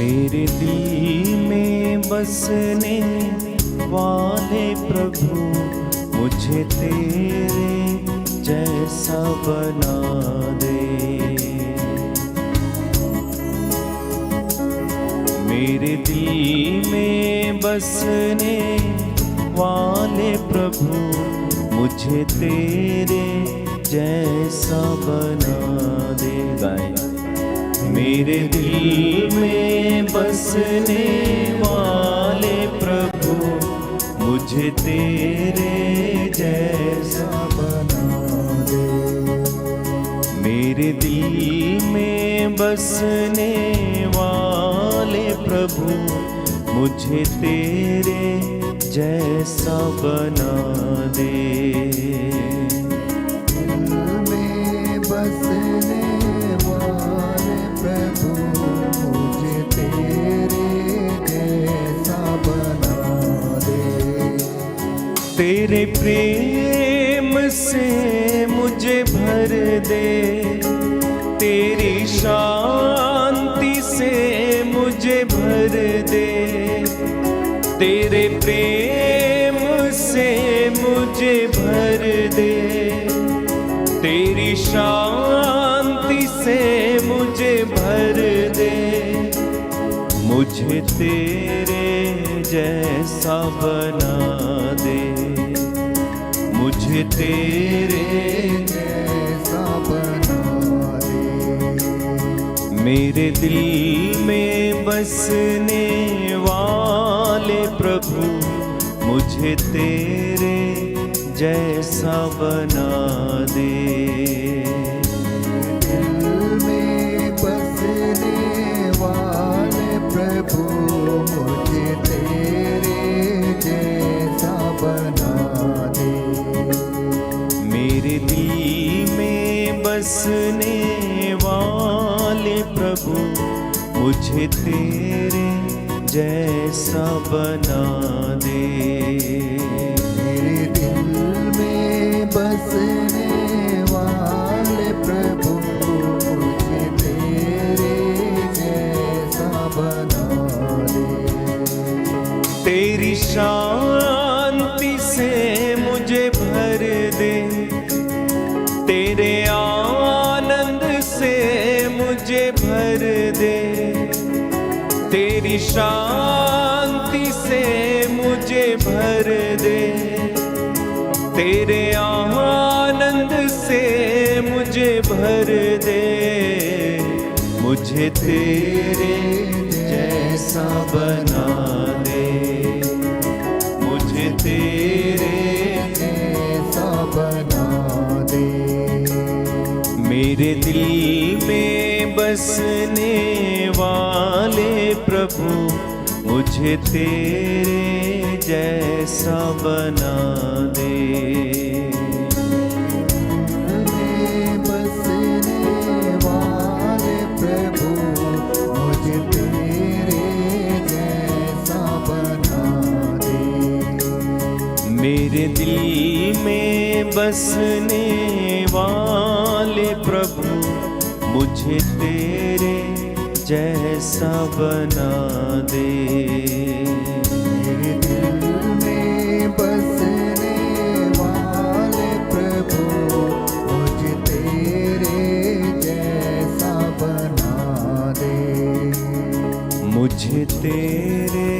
मेरे दिल में बसने वाले प्रभु मुझे तेरे जैसा बना दे। मेरे दिल में बसने वाले प्रभु मुझे तेरे जैसा बना दे। गाएं। मेरे दिल में बसने वाले प्रभु मुझे तेरे जैसा बना दे। मेरे दिल में बसने वाले प्रभु मुझे तेरे जैसा बना दे। दिल में बसने वाले प्रभु मुझे तेरे जैसा बना दे। तेरे प्रेम से मुझे भर दे, तेरी शांति से मुझे भर दे। तेरे प्रेम से मुझे भर दे, तेरी शांति से मुझे भर दे। मुझे तेरे जैसा बना दे, मुझे तेरे जैसा बना दे। मेरे दिल में बसने वाले प्रभु मुझे तेरे जैसा बना दे। दिल में बसने वाले प्रभु मुझे तेरे जैसा बना दे। मेरे दिल में बसने वाले प्रभु मुझे तेरे जैसा बना दे। मेरे दिल में बसने वाले प्रभु मुझे तेरे जैसा बना दे। तेरी शांति से मुझे भर दे, तेरे आनंद से मुझे भर दे। तेरी शांति से मुझे भर दे, तेरे आनंद से मुझे भर दे। मुझे तेरे जैसा बना दे, मुझे तेरे जैसा बना दे। मेरे दिल में बसने वाले प्रभु मुझे तेरे जैसा बना दे। में बसने वाले प्रभु मुझे तेरे जैसा बना दे। मेरे दिल में बसने वाले प्रभु मुझे तेरे जैसा बना दे। मेरे दिल में बसने वाले प्रभु मुझे तेरे जैसा बना दे। मुझे तेरे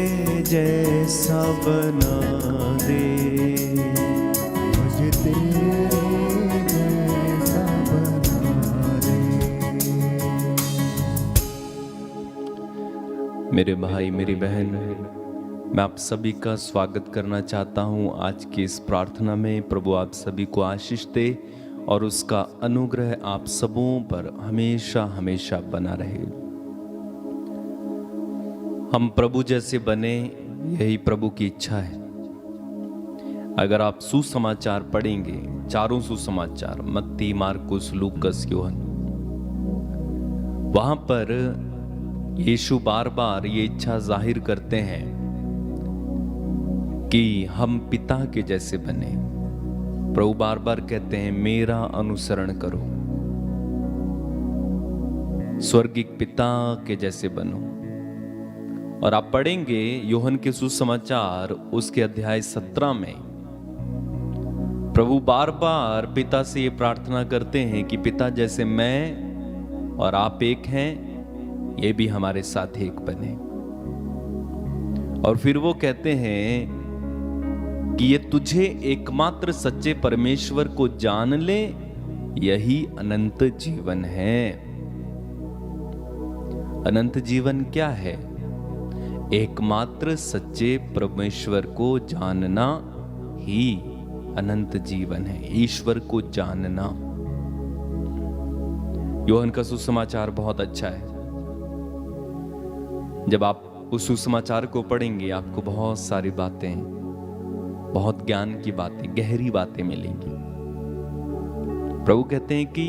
जैसा बना दे। मुझे तेरे जैसा बना दे। मेरे भाई मेरी बहन, मैं आप सभी का स्वागत करना चाहता हूं आज की इस प्रार्थना में। प्रभु आप सभी को आशीष दे और उसका अनुग्रह आप सबों पर हमेशा हमेशा बना रहे। हम प्रभु जैसे बने, यही प्रभु की इच्छा है। अगर आप सुसमाचार पढ़ेंगे, चारों सुसमाचार मत्ती, मार्कुस, लूकस, यूहन्ना, वहां पर यीशु बार बार ये इच्छा जाहिर करते हैं कि हम पिता के जैसे बने। प्रभु बार बार कहते हैं मेरा अनुसरण करो, स्वर्गिक पिता के जैसे बनो। और आप पढ़ेंगे यूहन्ना के सुसमाचार उसके अध्याय 17 में प्रभु बार बार पिता से ये प्रार्थना करते हैं कि पिता जैसे मैं और आप एक हैं, ये भी हमारे साथ एक बने। और फिर वो कहते हैं कि ये तुझे एकमात्र सच्चे परमेश्वर को जान ले, यही अनंत जीवन है। अनंत जीवन क्या है? एकमात्र सच्चे परमेश्वर को जानना ही अनंत जीवन है, ईश्वर को जानना। यूहन्ना का सुसमाचार बहुत अच्छा है। जब आप उस सुसमाचार को पढ़ेंगे आपको बहुत सारी बातें, बहुत ज्ञान की बातें, गहरी बातें मिलेंगी। प्रभु कहते हैं कि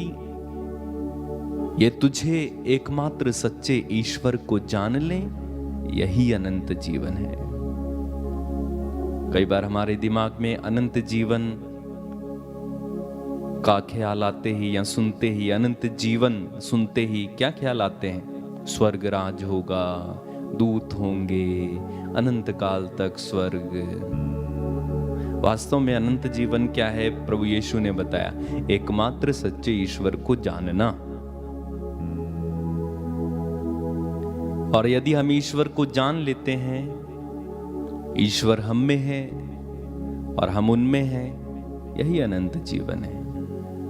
ये तुझे एकमात्र सच्चे ईश्वर को जान ले, यही अनंत जीवन है। कई बार हमारे दिमाग में अनंत जीवन का ख्याल आते ही या सुनते ही, अनंत जीवन सुनते ही क्या ख्याल आते हैं? स्वर्ग राज होगा, दूत होंगे, अनंत काल तक स्वर्ग। वास्तव में अनंत जीवन क्या है? प्रभु यीशु ने बताया, एकमात्र सच्चे ईश्वर को जानना। और यदि हम ईश्वर को जान लेते हैं, ईश्वर हम में है और हम उनमें हैं, यही अनंत जीवन है,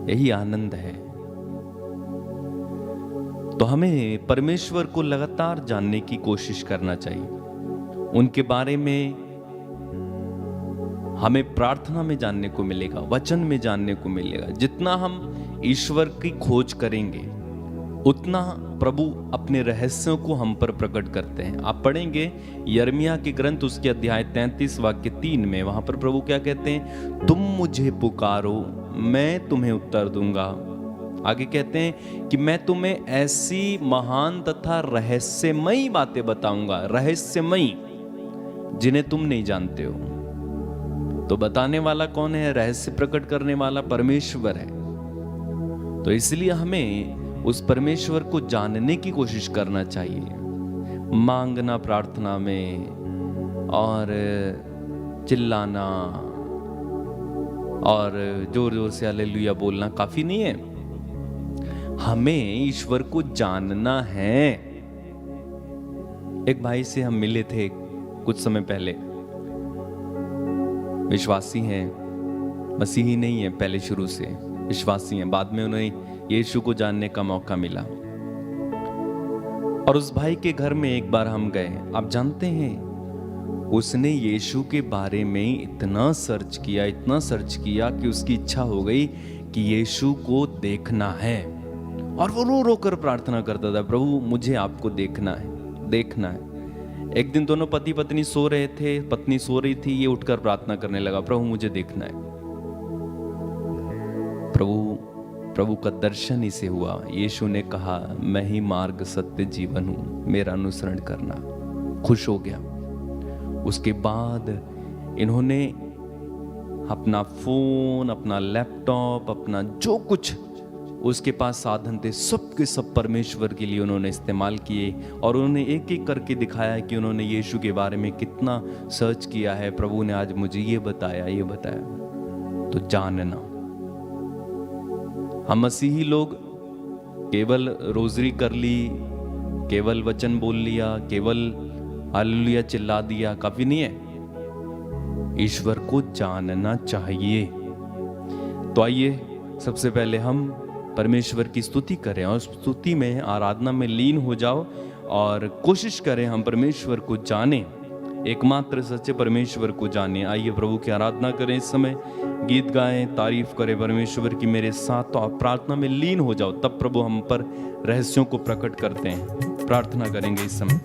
यही आनंद है। तो हमें परमेश्वर को लगातार जानने की कोशिश करना चाहिए। उनके बारे में हमें प्रार्थना में जानने को मिलेगा, वचन में जानने को मिलेगा। जितना हम ईश्वर की खोज करेंगे उतना प्रभु अपने रहस्यों को हम पर प्रकट करते हैं। आप पढ़ेंगे यिर्मयाह के ग्रंथ उसके अध्याय 33 वाक्य 3 में, वहां पर प्रभु क्या कहते हैं? तुम मुझे पुकारो, मैं तुम्हें उत्तर दूंगा। आगे कहते हैं कि मैं तुम्हें ऐसी महान तथा रहस्यमयी बातें बताऊंगा, रहस्यमयी, जिन्हें तुम नहीं जानते हो। तो बताने वाला कौन है? रहस्य प्रकट करने वाला परमेश्वर है। तो इसलिए हमें उस परमेश्वर को जानने की कोशिश करना चाहिए। मांगना प्रार्थना में और चिल्लाना और जोर जोर से हालेलुया बोलना काफी नहीं है। हमें ईश्वर को जानना है। एक भाई से हम मिले थे कुछ समय पहले, विश्वासी हैं, मसीही नहीं है, पहले शुरू से विश्वासी हैं। बाद में उन्हें यीशु को जानने का मौका मिला और उस भाई के घर में एक बार हम गए। आप जानते हैं, उसने यीशु के बारे में इतना सर्च किया कि उसकी इच्छा हो गई कि यीशु को देखना है। और वो रो रो कर प्रार्थना करता था, प्रभु मुझे आपको देखना है, देखना है। एक दिन दोनों पति पत्नी सो रहे थे, पत्नी सो रही थी, ये उठकर प्रार्थना करने लगा, प्रभु मुझे देखना है। प्रभु का दर्शन इसे हुआ। यीशु ने कहा, मैं ही मार्ग सत्य जीवन हूं, मेरा अनुसरण करना। खुश हो गया। उसके बाद इन्होंने अपना फोन, अपना लैपटॉप, अपना जो कुछ उसके पास साधन थे, सब के सब परमेश्वर के लिए उन्होंने इस्तेमाल किए। और उन्होंने एक एक करके दिखाया कि उन्होंने यीशु के बारे में कितना सर्च किया है। प्रभु ने आज मुझे ये बताया। तो जानना, हम मसीही लोग केवल रोजरी कर ली, केवल वचन बोल लिया, केवल हालेलुया चिल्ला दिया, काफी नहीं है। ईश्वर को जानना चाहिए। तो आइए सबसे पहले हम परमेश्वर की स्तुति करें और स्तुति में, आराधना में लीन हो जाओ और कोशिश करें हम परमेश्वर को जानें, एकमात्र सच्चे परमेश्वर को जाने। आइए प्रभु की आराधना करें। इस समय गीत गाएं, तारीफ करें परमेश्वर की मेरे साथ। तो आप प्रार्थना में लीन हो जाओ, तब प्रभु हम पर रहस्यों को प्रकट करते हैं। प्रार्थना करेंगे इस समय।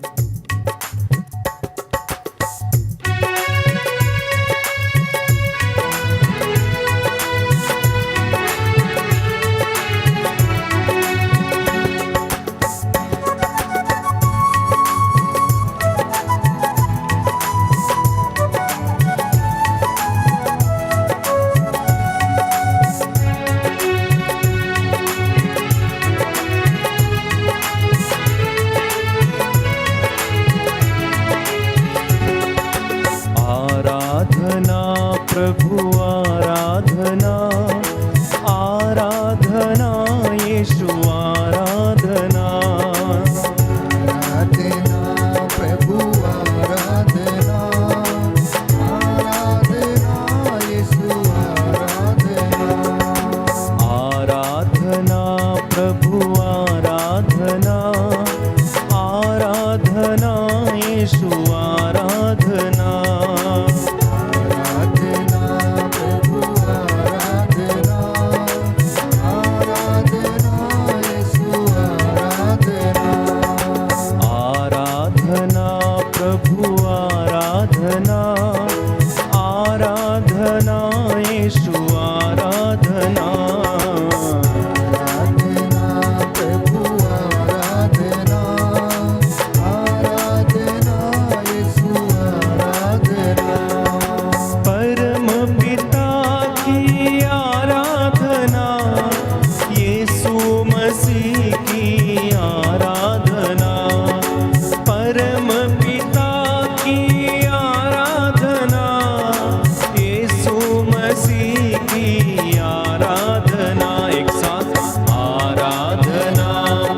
आराधना, एक साथ आराधना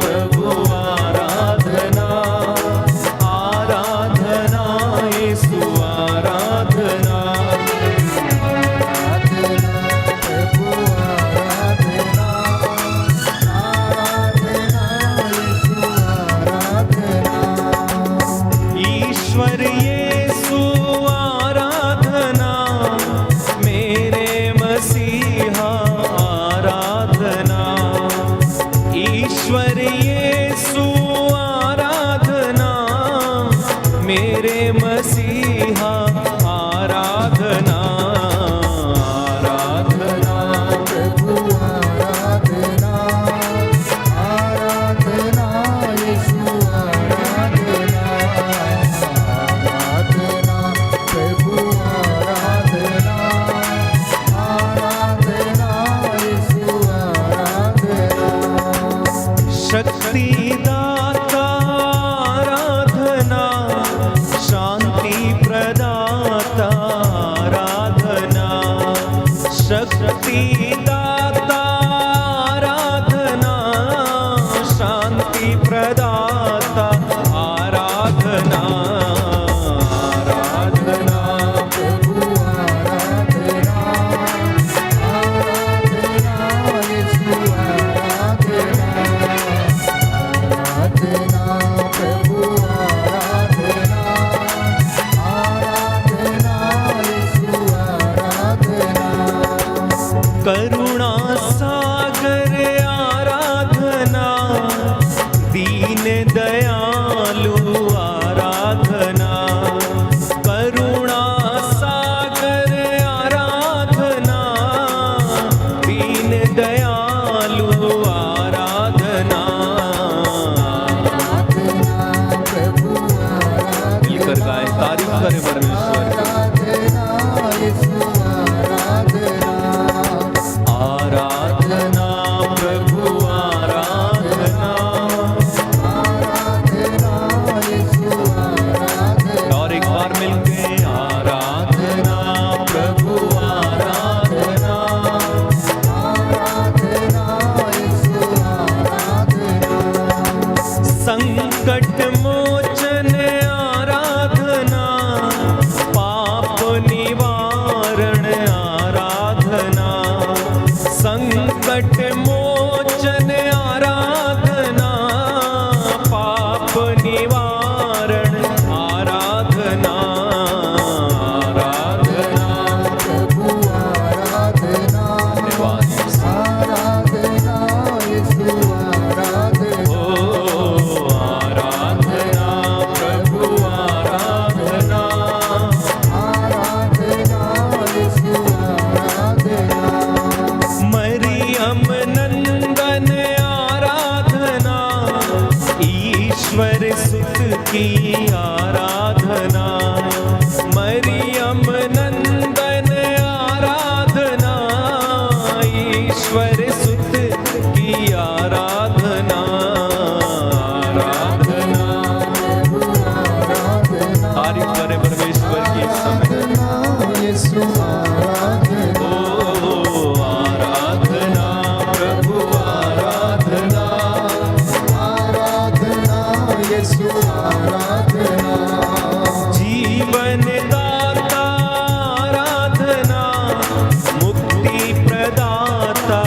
प्रभु आराधना, आराधना यीशु आराधना, प्रभु आराधना, आराधना यीशु आराधना, ईश्वर यीशु आराधना, मेरे मसीहा आराधना, ईश्वर यीशु आराधना, मेरे मसीहा आराधना, आराधना प्रभु आराधना, आराधना यीशु आराधना, आराधना प्रभु आराधना, आराधना यीशु आराधना, शक्तिदाता आराधना, शांति प्रदाता आराधना, शक्तिदाता आराधना, शांति प्रदाता आराधना, आराधना प्रभु आराधना, आराधना यीशु आराधना, आराधना प्रभु आराधना, आराधना यीशु आराधना, करुणा सागर आराधना, दीन दयालु आराधना, करुणा सागर आराधना, दीन दयालु आराधना, आराधना प्रभु आराधना, मिलकर गाएं, तारीफ करें परमेश्वर की। आराधना यीशु आराधना, आराधना प्रभु आराधना, आराधना यीशु आराधना, और एक बार मिलके आराधना प्रभु आराधना, आराधना यीशु आराधना, संकट मोचन आराधना, पाप निवारण आराधना, संकट मोचन आराधना, पाप निवारण आराधना, आराधना प्रभु आराधना, धन्यवाद यीशु। आराधना यीशु आराधना, ओ आराधना प्रभु आराधना, आराधना यीशु आराधना, मरियम नंदन आराधना, ईश्वर सुत की आराधना, मरियम नंदन आराधना, ईश्वर सुत की आराधना, आराधना प्रभु आराधना, तारीफ करें परमेश्वर की इस समय। आराधना यीशु आराधना, ओ आराधना प्रभु आराधना, आराधना यीशु आराधना, जीवन दाता आराधना, मुक्ति प्रदाता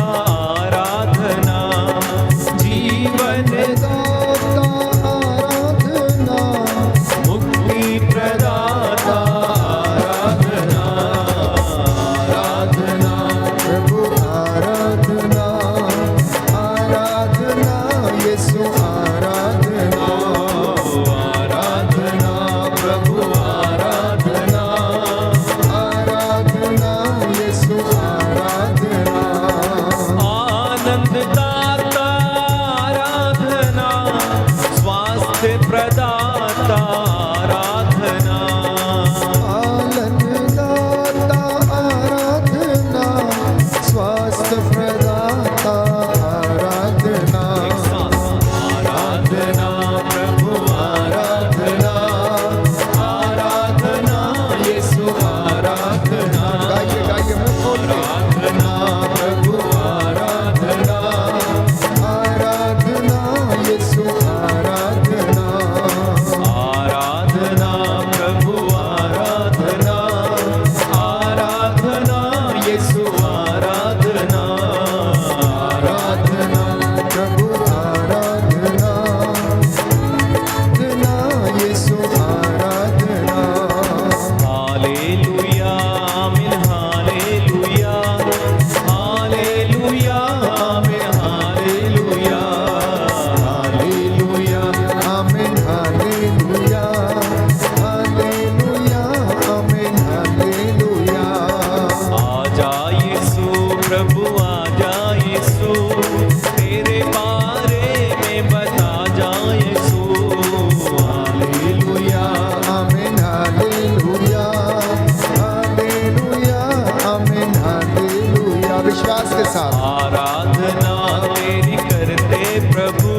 विश्वास के साथ आराधना तेरी करते प्रभु,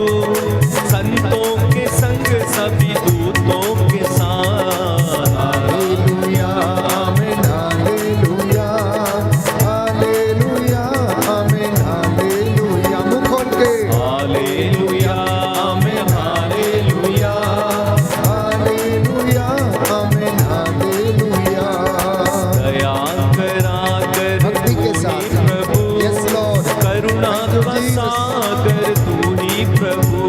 संतों के संग सभी दूतों के साथ। हालेलुया आमीन हालेलुया हालेलुया आमीन हालेलुया। मुंह खोल के हालेलुया आमीन हालेलुया हालेलुया आमीन हालेलुया। दया करा कर भक्ति के साथ प्रभु, यस लॉर्ड करुणा का सागर तू ही प्रभु।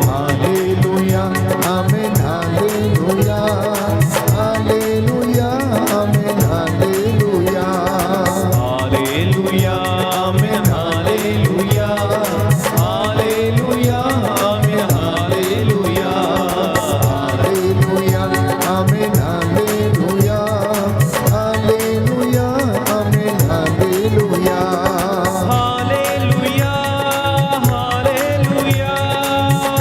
हालेलुया आमीन हालेलुया हालेलुया आमीन हालेलुया। हालेलुया आमीन हालेलुया हालेलुया आमीन हालेलुया। हालेलुया आमीन हालेलुया हालेलुया आमीन हालेलुया। हालेलुया हालेलुया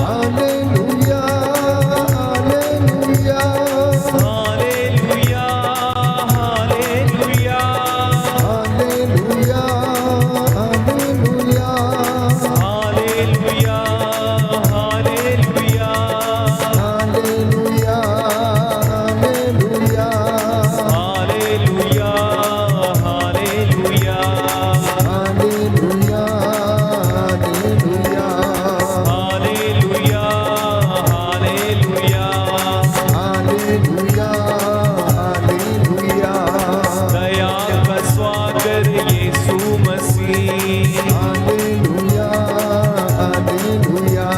हालेलुया हालेलुया हालेलुया हालेलुया हालेलुया हालेलुया हालेलुया हालेलुया हालेलुया हालेलुया हालेलुया हालेलुया हालेलुया हालेलुया हालेलुया हालेलुया हालेलुया दया का स्वागर यीशु मसीह, हालेलुया हालेलुया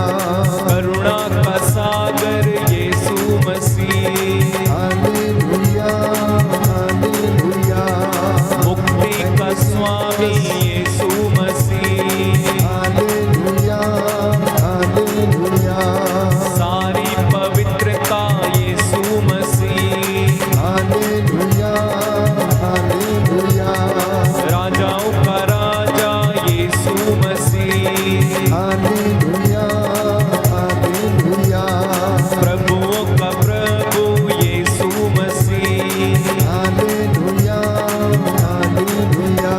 करुणा का सागर यीशु मसीह, हालेलुया हालेलुया मुक्ति का स्वामी यीशु मसीह, हालेलुया हालेलुया सारी पवित्रता यीशु मसीह, हालेलुया हालेलुया राजाओं का राजा यीशु मसीह, हालेलुया हालेलुया प्रभुओं का प्रभु यीशु मसीह, हालेलुया हालेलुया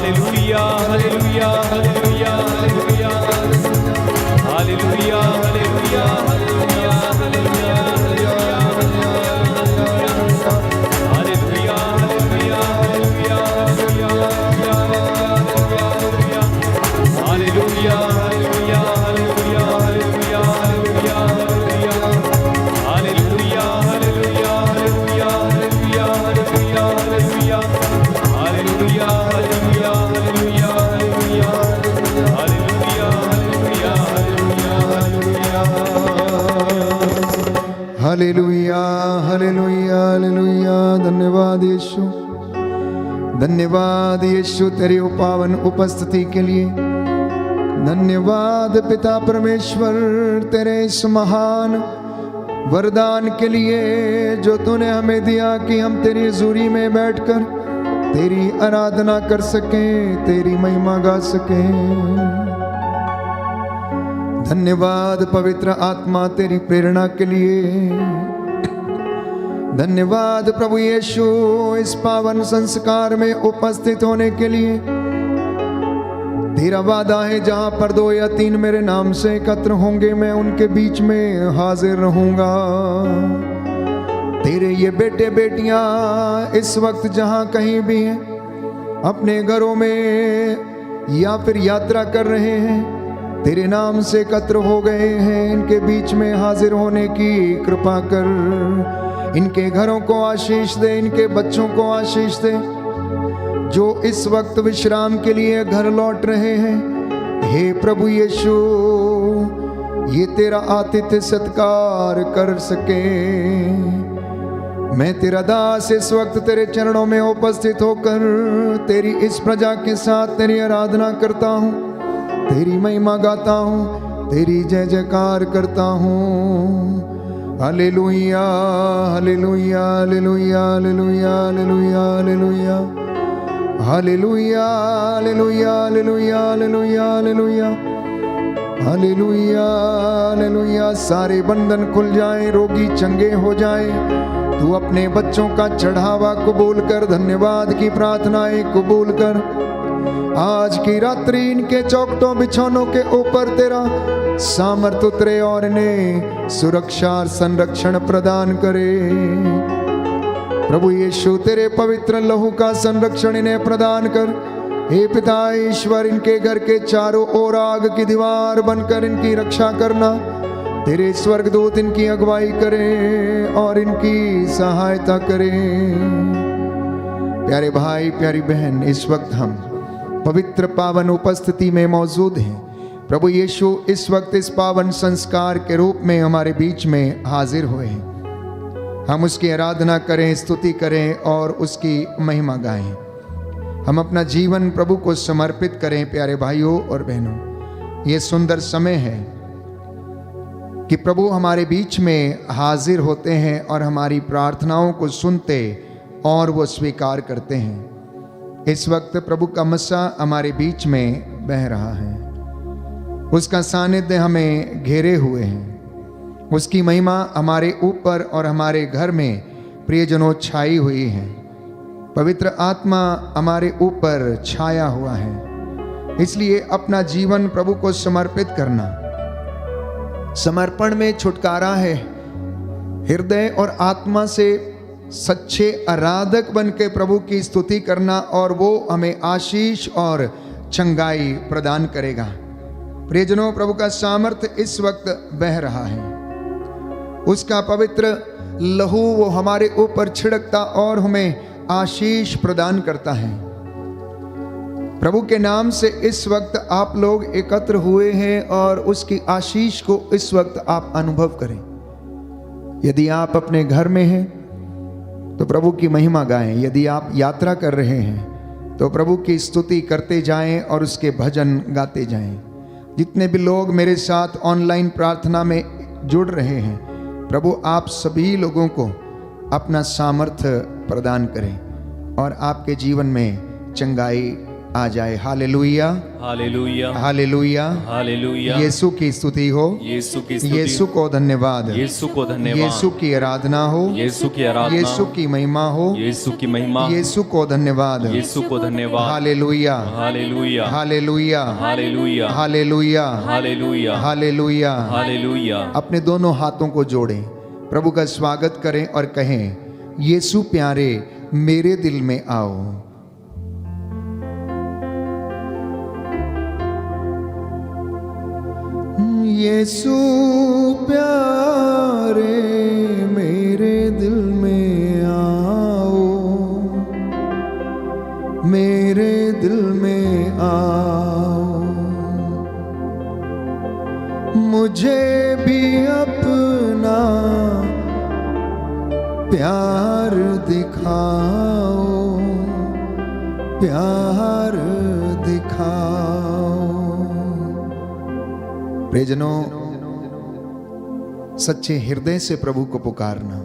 हालेलुया हालेलुया हालेलुया हालेलुया हालेलुया हालेलुया हालेलुया हालेलुया हालेलुया हालेलुया हालेलुया। धन्यवाद यीशु, धन्यवाद यीशु तेरी पावन उपस्थिति के लिए। धन्यवाद पिता परमेश्वर तेरे इस महान वरदान के लिए जो तूने हमें दिया कि हम तेरी हजूरी में बैठकर तेरी आराधना कर सकें, तेरी महिमा गा सकें। धन्यवाद पवित्र आत्मा तेरी प्रेरणा के लिए। धन्यवाद प्रभु यीशु इस पावन संस्कार में उपस्थित होने के लिए। तेरा वादा है जहां पर 2 या 3 मेरे नाम से एकत्र होंगे मैं उनके बीच में हाजिर रहूंगा। तेरे ये बेटे बेटियां इस वक्त जहां कहीं भी हैं, अपने घरों में या फिर यात्रा कर रहे हैं, तेरे नाम से एकत्र हो गए हैं। इनके बीच में हाजिर होने की कृपा कर। इनके घरों को आशीष दे, इनके बच्चों को आशीष दे जो इस वक्त विश्राम के लिए घर लौट रहे हैं। हे प्रभु यीशु, ये तेरा आतिथ्य सत्कार कर सके। मैं तेरा दास इस वक्त तेरे चरणों में उपस्थित होकर तेरी इस प्रजा के साथ तेरी आराधना करता हूँ, तेरी महिमा गाता हूँ, तेरी जय जयकार करता हूँ। हालेलुया हालेलुया हालेलुया हालेलुया हालेलुया हालेलुया हालेलुया हालेलुया हालेलुया हालेलुया हालेलुया हालेलुया हालेलुया। सारे बंधन खुल जाएं, रोगी चंगे हो जाएं। तू अपने बच्चों का चढ़ावा कबूल कर, धन्यवाद की प्रार्थनाएं कबूल कर। आज की रात्रि इनके चौखटों बिछौनों के ऊपर तेरा सामर्थ उतरे और इन्हें सुरक्षा और संरक्षण प्रदान करे। प्रभु यीशु तेरे पवित्र लहू का संरक्षण इन्हें प्रदान कर। हे पिता ईश्वर, इनके घर के चारों ओर आग की दीवार बनकर इनकी रक्षा करना। तेरे स्वर्गदूत इनकी अगुवाई करें और इनकी सहायता करें। प्यारे भाई प्यारी बहन, इस वक्त हम पवित्र पावन उपस्थिति में मौजूद हैं। प्रभु यीशु इस वक्त इस पावन संस्कार के रूप में हमारे बीच में हाजिर हुए हैं। हम उसकी आराधना करें, स्तुति करें और उसकी महिमा गाएं। हम अपना जीवन प्रभु को समर्पित करें। प्यारे भाइयों और बहनों, ये सुंदर समय है कि प्रभु हमारे बीच में हाजिर होते हैं और हमारी प्रार्थनाओं को सुनते और वो स्वीकार करते हैं। इस वक्त प्रभु का मस्सा हमारे बीच में बह रहा है, उसका सानिध्य हमें घेरे हुए हैं, उसकी महिमा हमारे ऊपर और हमारे घर में प्रियजनों छाई हुई है। पवित्र आत्मा हमारे ऊपर छाया हुआ है। इसलिए अपना जीवन प्रभु को समर्पित करना, समर्पण में छुटकारा है। हृदय और आत्मा से सच्चे आराधक बन के प्रभु की स्तुति करना और वो हमें आशीष और चंगाई प्रदान करेगा। प्रियजनों, प्रभु का सामर्थ्य इस वक्त बह रहा है। उसका पवित्र लहू वो हमारे ऊपर छिड़कता और हमें आशीष प्रदान करता है। प्रभु के नाम से इस वक्त आप लोग एकत्र हुए हैं और उसकी आशीष को इस वक्त आप अनुभव करें। यदि आप अपने घर में हैं तो प्रभु की महिमा गाएं। यदि आप यात्रा कर रहे हैं तो प्रभु की स्तुति करते जाएं और उसके भजन गाते जाएं। जितने भी लोग मेरे साथ ऑनलाइन प्रार्थना में जुड़ रहे हैं, प्रभु आप सभी लोगों को अपना सामर्थ्य प्रदान करें और आपके जीवन में चंगाई आ जाए। हालेलुया, हालेलुया, हालेलुया। हालेलुया। यीशु की स्तुति हो, यीशु की स्तुति, यीशु को धन्यवाद, यीशु को धन्यवाद, यीशु की आराधना हो, यीशु की आराधना, यीशु की महिमा हो, यीशु की महिमा, यीशु को धन्यवाद, यीशु को धन्यवाद। हालेलुया, हालेलुया, हालेलुया, हालेलुया, हालेलुया, हालेलुया, हालेलुया। हालेलुया। अपने दोनों हाथों को जोड़ें, प्रभु का स्वागत करें और कहें, यीशु प्यारे मेरे दिल में आओ। यीशु प्यारे मेरे दिल में आओ, मेरे दिल में आओ, मुझे भी अपना प्यार दिखाओ, प्यार दिखाओ। प्रियजनों, सच्चे हृदय से प्रभु को पुकारना,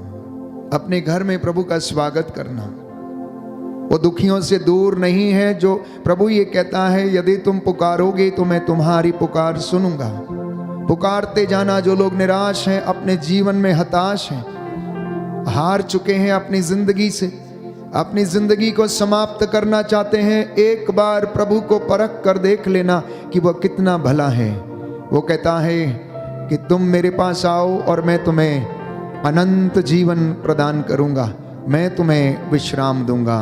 अपने घर में प्रभु का स्वागत करना, वो दुखियों से दूर नहीं है। जो प्रभु ये कहता है, यदि तुम पुकारोगे तो मैं तुम्हारी पुकार सुनूंगा। पुकारते जाना। जो लोग निराश हैं, अपने जीवन में हताश हैं, हार चुके हैं अपनी जिंदगी से, अपनी जिंदगी को समाप्त करना चाहते हैं, एक बार प्रभु को परख कर देख लेना कि वह कितना भला है। वो कहता है कि तुम मेरे पास आओ और मैं तुम्हें अनंत जीवन प्रदान करूंगा, मैं तुम्हें विश्राम दूंगा।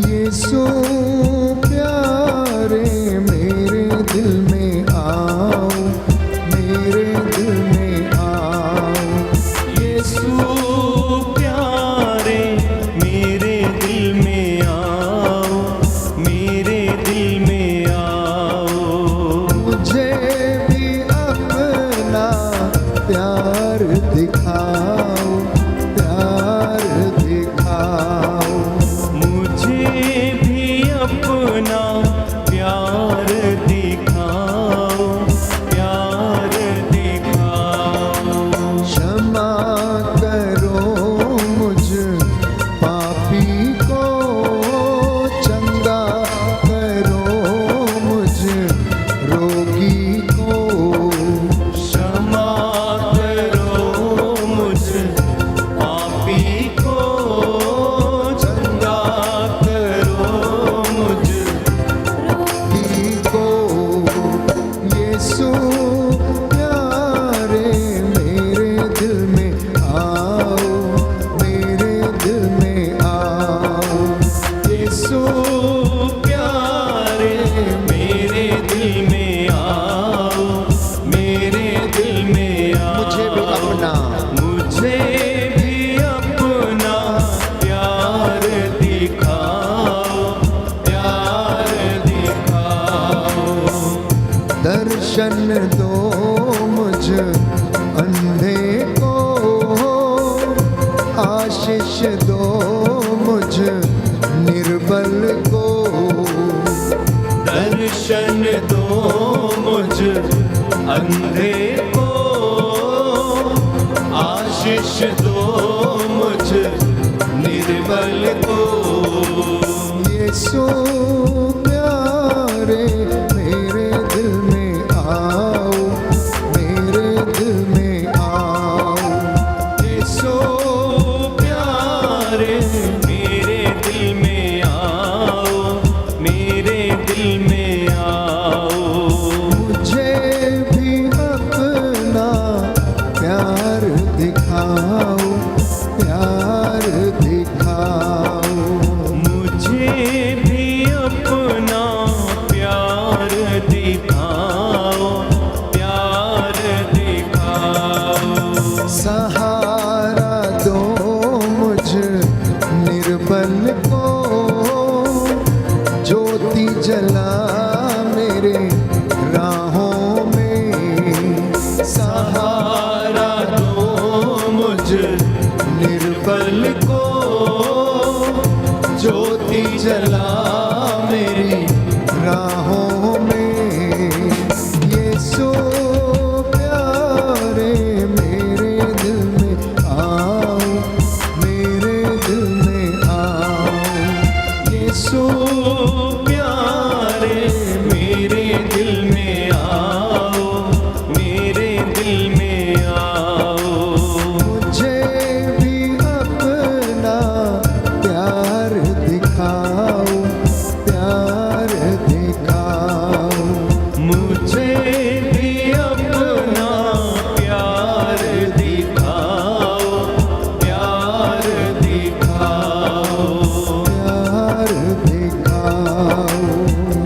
यीशु प्यारे मेरे दिल में आओ, मेरे दिल में आओ। यीशु प्यारे मेरे दिल में आओ, मेरे दिल में आओ, मुझे भी अपना प्यार दिखाओ, प्यार दिखाओ, मुझे भी अपना प्यार दिखाओ, प्यार दिखाओ। क्षमा करो मुझ पापी को, चंगा करो मुझ रोगी को, क्षमा करो मुझ पापी को, चंगा करो मुझ रोगी को। यीशु प्यारे मेरे दिल में आओ, मेरे दिल में आओ। यीशु प्यारे मेरे दिल में आओ, मेरे दिल में आओ। मुझे भी अपना, मुझे भी अपना प्यार दिखाओ, प्यार दिखाओ। दर्शन दो मुझ अंधे को, आशीष दो मुझ निर्बल को। दर्शन दो मुझ अंधे को, आशीष दो मुझ निर्बल को। यीशु प्यारे मेरे दिल में आओ, मेरे दिल में आओ। यीशु प्यारे मेरे दिल में आओ, मेरे दिल में आओ। मुझे भी अपना प्यार दिखाओ, प्यार दिखाओ। मुझे भी अपना प्यार दिखाओ, प्यार दिखाओ। सहारा दो मुझ निर्बल को, ज्योति जला मेरे राहों में। सहारा दो मुझ निर्बल पल को ज्योति जला मेरी राहों में। यीशु प्यारे मेरे दिल में आओ, मेरे दिल में आओ। यीशु प्यारे मेरे दिल में आओ, मेरे दिल में आओ। मुझे भी अपना प्यार दिखाओ, प्यार दिखाओ। मुझे भी अपना प्यार दिखाओ, प्यार दिखाओ, प्यार दिखाओ,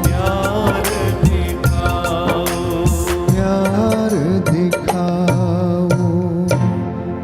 प्यार दिखाओ। प्यार दिखाओ।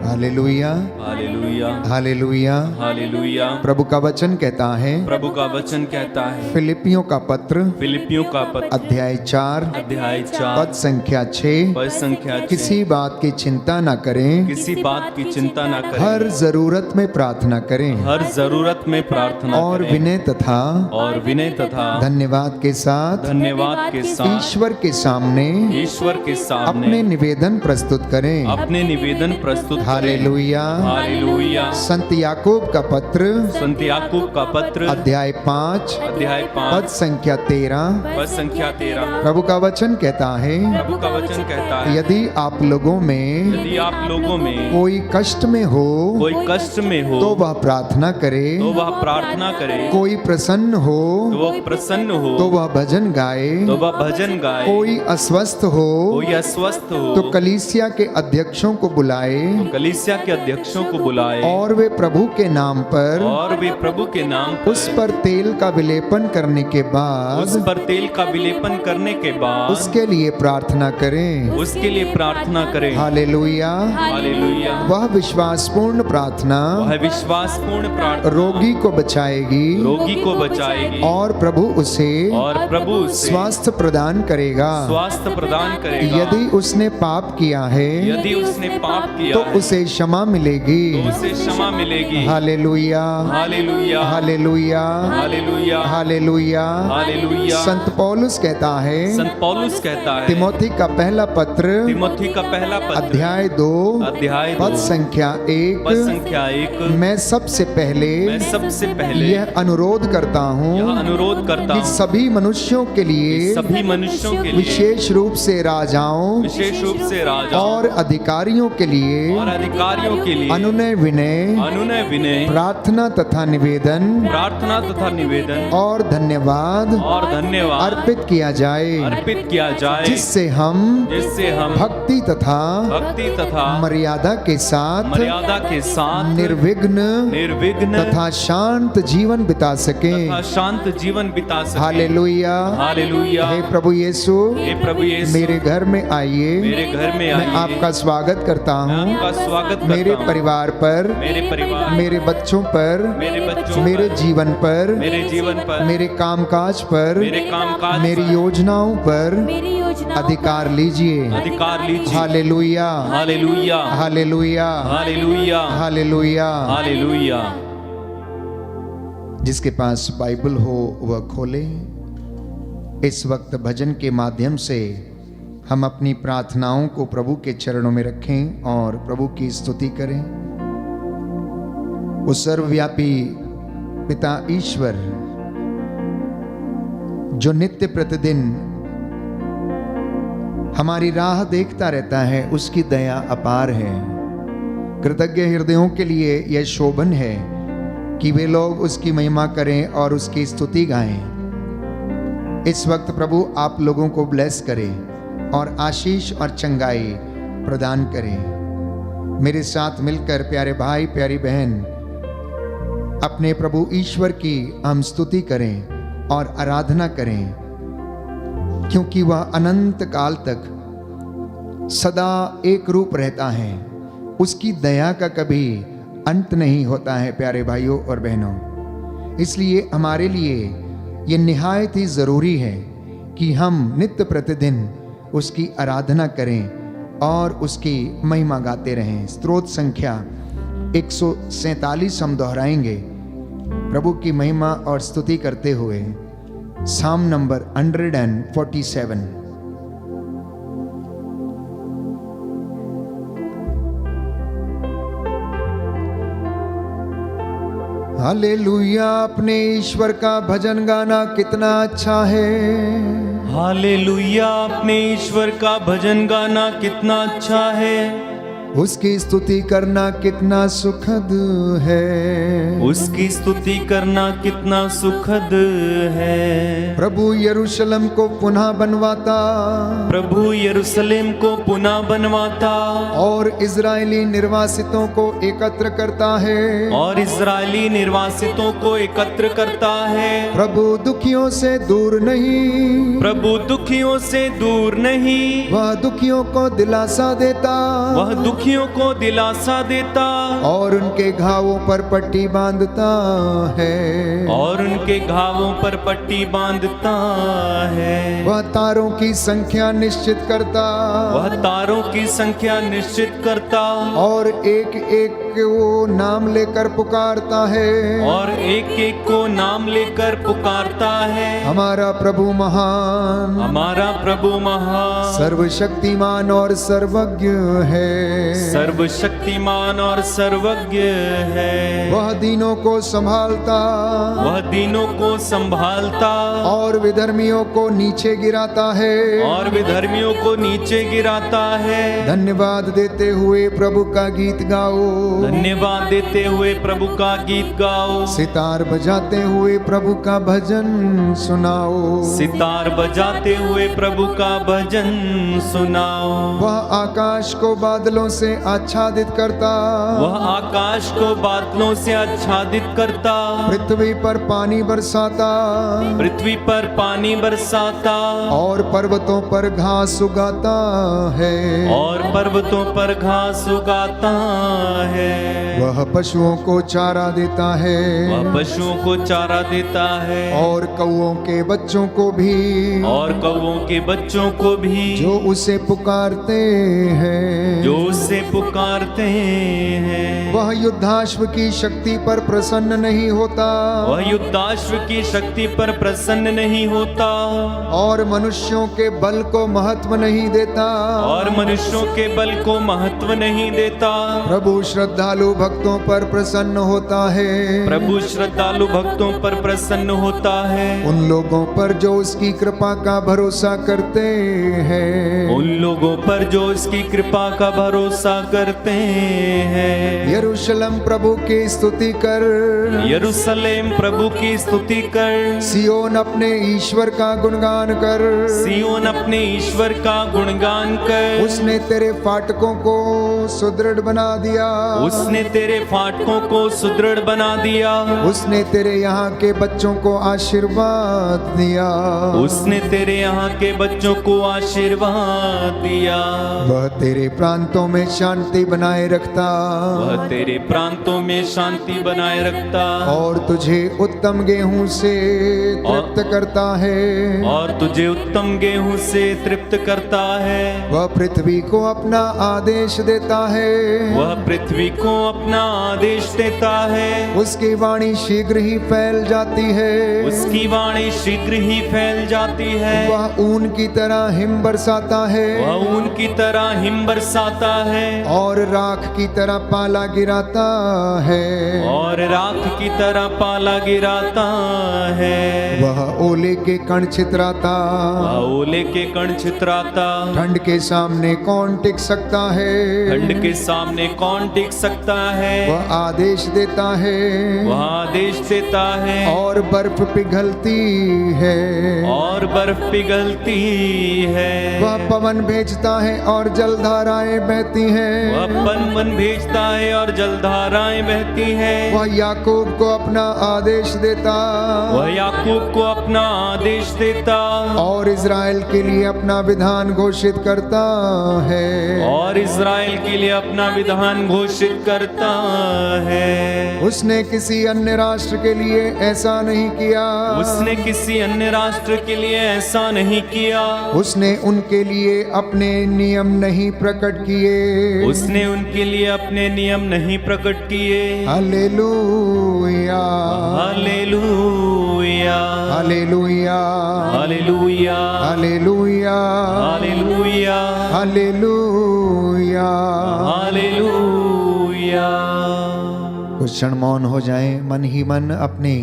हालेलुया, हालेलुया, हालेलुया। हालेलुया। प्रभु का वचन कहता है, प्रभु का वचन कहता है, फिलिपियों का पत्र फिलिपियों का पत्र अध्याय 4 अध्याय 4 पद संख्या 6, पद संख्या 6। किसी बात की चिंता न करें, किसी बात की चिंता न करें, हर जरूरत में प्रार्थना करें हर जरूरत में प्रार्थना और करें, विनय तथा और विनय तथा धन्यवाद के साथ धन्यवाद के साथ ईश्वर के सामने ईश्वर के सामने अपने निवेदन प्रस्तुत करें। अपने निवेदन प्रस्तुत करें। हालेलुया। हालेलुया। संत याकूब का पत्र संत याकूब का पत्र अध्याय 5 अध्याय 5 पद संख्या 13, पद संख्या 13। प्रभु का वचन कहता है, प्रभु का वचन कहता है, यदि आप लोगों में यदि आप लोगों में कोई कष्ट में हो कोई कष्ट में हो तो वह प्रार्थना करे, तो वह प्रार्थना करे, कोई प्रसन्न हो तो वह प्रसन्न हो, तो वह भजन गाए, तो वह भजन गाए, कोई अस्वस्थ हो कोई अस्वस्थ हो तो कलीसिया के अध्यक्षों को बुलाए तो कलीसिया के अध्यक्षों को बुलाए, और वे प्रभु के नाम पर और वे प्रभु के नाम पर उस पर तेल का विलेपन करने के बाद उस पर तेल का विलेपन करने के बाद उसके लिए प्रार्थना करें। उसके लिए प्रार्थना करें। हालेलुया। हालेलुया। वह विश्वासपूर्ण प्रार्थना वह विश्वासपूर्ण प्रार्थना रोगी को बचाएगी रोगी को बचाएगी, और प्रभु उसे और प्रभु उसे स्वास्थ्य प्रदान करेगा। स्वास्थ्य प्रदान करेगा। यदि उसने पाप किया है यदि उसने पाप किया तो है, उसे क्षमा मिलेगी। तो उसे क्षमा मिलेगी। हालेलुया, हालेलुया। हालेलुया, हालेलुया। हालेलुया। हालेलुया। संत पौलुस कहता है, संत पौलुस कहता है, तिमोथी का पहला पत्र तिमोथी का पहला पत्र अध्याय 2 अध्याय 2 पद संख्या पद 1, संख्या 1। मैं सबसे पहले मैं सबसे पहले यह अनुरोध करता हूँ यह अनुरोध करता कि हूँ सभी मनुष्यों के लिए, सभी मनुष्यों के लिए, विशेष रूप से राजाओं विशेष रूप से राजा और अधिकारियों के लिए और अधिकारियों के लिए अनुनय विनय, अनुनय विनय, प्रार्थना तथा निवेदन प्रार्थना तथा निवेदन और धन्यवाद और धन्यवाद अर्पित किया जाए, अर्पित किया जाए, जिससे हम भक्ति तथा मर्यादा के साथ निर्विघ्न तथा शांत जीवन बिता सकें। शांत जीवन बिता सकें। Hallelujah, hallelujah. हे प्रभु यीशु, हे प्रभु यीशु, मेरे घर में आइए, मेरे घर में मैं आइए, आपका स्वागत करता हूँ। आपका स्वागत करता मेरे हूँ। परिवार पर, मेरे परिवार, मेरे बच्चों पर, मेरे बच्चों मेरे पर, जीवन पर, मेरे जीवन पर, मेरे कामकाज पर, मेरे कामकाज मेरी पर, योजनाओं पर अधिकार लीजिए। अधिकार लीजिए। हालेलुया, हालेलुया। हालेलुया, हालेलुया। हालेलुया। हालेलुया। जिसके पास बाइबल हो वह खोले। इस वक्त भजन के माध्यम से हम अपनी प्रार्थनाओं को प्रभु के चरणों में रखें और प्रभु की स्तुति करें। वो सर्वव्यापी पिता ईश्वर जो नित्य प्रतिदिन हमारी राह देखता रहता है, उसकी दया अपार है। कृतज्ञ हृदयों के लिए यह शोभन है कि वे लोग उसकी महिमा करें और उसकी स्तुति गाएं। इस वक्त प्रभु आप लोगों को ब्लेस करे और आशीष और चंगाई प्रदान करे। मेरे साथ मिलकर प्यारे भाई प्यारी बहन अपने प्रभु ईश्वर की हम स्तुति करें और आराधना करें, क्योंकि वह अनंत काल तक सदा एक रूप रहता है। उसकी दया का कभी अंत नहीं होता है प्यारे भाइयों और बहनों। इसलिए हमारे लिए ये निहायत ही ज़रूरी है कि हम नित्य प्रतिदिन उसकी आराधना करें और उसकी महिमा गाते रहें। स्तोत्र संख्या 147 हम दोहराएंगे प्रभु की महिमा और स्तुति करते हुए। साम नंबर 147। हालेलुया, अपने ईश्वर का भजन गाना कितना अच्छा है। हालेलुया, अपने ईश्वर का भजन गाना कितना अच्छा है। उसकी स्तुति करना कितना सुखद है। उसकी स्तुति करना कितना सुखद है। प्रभु यरूशलेम को पुनः बनवाता, प्रभु यरूशलेम को पुनः बनवाता और इजरायली निर्वासितों को एकत्र करता है। और इजरायली निर्वासितों को एकत्र करता है। प्रभु दुखियों से दूर नहीं, प्रभु दुखियों से दूर नहीं, वह दुखियों को दिलासा देता, वह दुखियों को दिलासा देता और उनके घावों पर पट्टी बांधता है। और उनके घावों पर पट्टी बांधता है। वह तारों की संख्या निश्चित करता, वह तारों की संख्या निश्चित करता और एक एक वो नाम लेकर पुकारता है। और एक एक को नाम लेकर पुकारता है। हमारा प्रभु महान, हमारा प्रभु महान, सर्वशक्तिमान और सर्वज्ञ है। सर्वशक्तिमान और सर्वज्ञ है। वह दीनों को संभालता, वह दीनों को संभालता और विधर्मियों को नीचे गिराता है। और विधर्मियों को नीचे गिराता है। धन्यवाद देते हुए प्रभु का गीत गाओ, धन्यवाद देते हुए प्रभु का गीत गाओ। सितार बजाते हुए प्रभु का भजन सुनाओ। सितार बजाते हुए प्रभु का भजन सुनाओ। वह आकाश को बादलों से आच्छादित करता, वह आकाश को बादलों से आच्छादित करता, पृथ्वी पर पानी बरसाता, पृथ्वी पर पानी बरसाता और पर्वतों पर घास उगाता है। और पर्वतों पर घास उगाता है। वह पशुओं को चारा देता है, वह पशुओं को चारा देता है। और कौओं के बच्चों को भी, और कौओं के बच्चों को भी, जो उसे पुकारते हैं। जो उसे पुकारते हैं। वह युद्धाश्व की शक्ति पर प्रसन्न नहीं होता, वह युद्धाश्व की शक्ति पर प्रसन्न नहीं होता, और मनुष्यों के बल को महत्व नहीं देता, और मनुष्यों के बल को महत्व नहीं देता। प्रभु श्रद्धालु भक्तों पर प्रसन्न होता है। प्रभु श्रद्धालु भक्तों पर प्रसन्न होता है। उन लोगों पर जो उसकी कृपा का भरोसा करते हैं। उन लोगों पर जो उसकी कृपा का भरोसा करते हैं। यरूशलेम प्रभु की स्तुति कर, यरूशलेम प्रभु की स्तुति कर। सियोन अपने ईश्वर का गुणगान कर। सियोन अपने ईश्वर का गुणगान कर। उसने तेरे फाटकों को सुदृढ़ बना दिया, उसने तेरे फाटकों को सुदृढ़ बना दिया। उसने तेरे यहाँ के बच्चों को आशीर्वाद दिया, उसने तेरे यहाँ के बच्चों को आशीर्वाद दिया। वह तेरे प्रांतों में शांति बनाए रखता, वह तेरे प्रांतों में शांति बनाए रखता। और तुझे उत्तम गेहूं से तृप्त करता है, और तुझे उत्तम गेहूं से तृप्त करता है। वह पृथ्वी को अपना आदेश देता है, वह पृथ्वी को अपना आदेश देता है। उसकी वाणी शीघ्र ही फैल जाती है, उसकी वाणी शीघ्र ही फैल जाती है। वह ऊन की तरह हिम बरसाता है, वह ऊन की तरह हिम बरसाता है। और राख की तरह पाला गिराता है, और राख की तरह पाला गिराता है। वह ओले के कण छितराता, वह ओले के कण छितराता। ठंड के सामने कौन टिक सकता है, ठंड के सामने कौन टिक सकता है। वह आदेश देता है, वह आदेश देता है। और बर्फ पिघलती है, और बर्फ पिघलती है। वह पवन भेजता है और जलधाराएं बहती हैं, वह पन भेजता है और जलधाराएं बहती है। वह याकूब को अपना आदेश देता, वह याकूब को अपना आदेश देता। और इज़राइल के लिए अपना विधान घोषित करता है, और इज़राइल के लिए अपना विधान घोषित करता है। उसने किसी अन्य राष्ट्र के लिए ऐसा नहीं किया, उसने किसी अन्य राष्ट्र के लिए ऐसा नहीं किया। उसने उनके लिए अपने नियम नहीं प्रकट किए, उसने उनके लिए अपने नियम नहीं ही प्रकट किए। हालेलुया हालेलुया हालेलुया हालेलुया हालेलुया हालेलुया हालेलुया हालेलुया। कुछ क्षण मौन हो जाएं, मन ही मन अपनी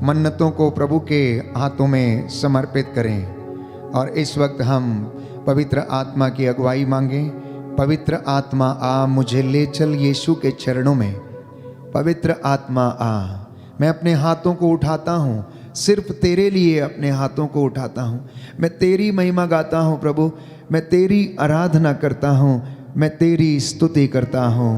मन्नतों को प्रभु के हाथों में समर्पित करें और इस वक्त हम पवित्र आत्मा की अगुवाई मांगें। पवित्र आत्मा आ, मुझे ले चल यीशु के चरणों में। पवित्र आत्मा आ, मैं अपने हाथों को उठाता हूँ, सिर्फ तेरे लिए अपने हाथों को उठाता हूँ। मैं तेरी महिमा गाता हूँ प्रभु, मैं तेरी आराधना करता हूँ, मैं तेरी स्तुति करता हूँ।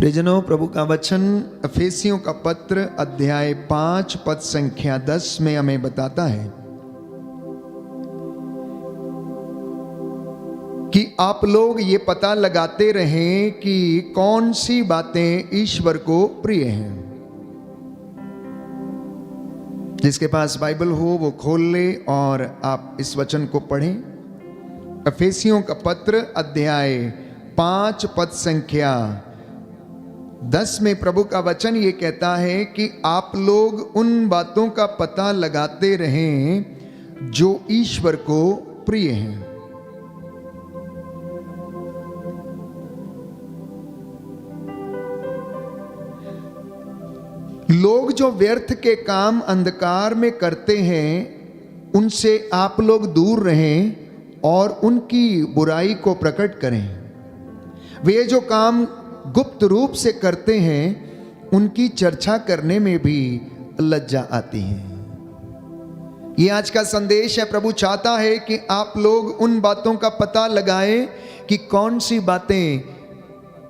प्रियजनों, प्रभु का वचन एफेसियों का पत्र अध्याय 5 पद संख्या 10 में हमें बताता है कि आप लोग ये पता लगाते रहें कि कौन सी बातें ईश्वर को प्रिय हैं। जिसके पास बाइबल हो वो खोल ले और आप इस वचन को पढ़ें। एफेसियों का पत्र अध्याय 5 पद संख्या 10 में प्रभु का वचन ये कहता है कि आप लोग उन बातों का पता लगाते रहें जो ईश्वर को प्रिय हैं। लोग जो व्यर्थ के काम अंधकार में करते हैं उनसे आप लोग दूर रहें और उनकी बुराई को प्रकट करें। वे जो काम गुप्त रूप से करते हैं उनकी चर्चा करने में भी लज्जा आती है। ये आज का संदेश है। प्रभु चाहता है कि आप लोग उन बातों का पता लगाएं कि कौन सी बातें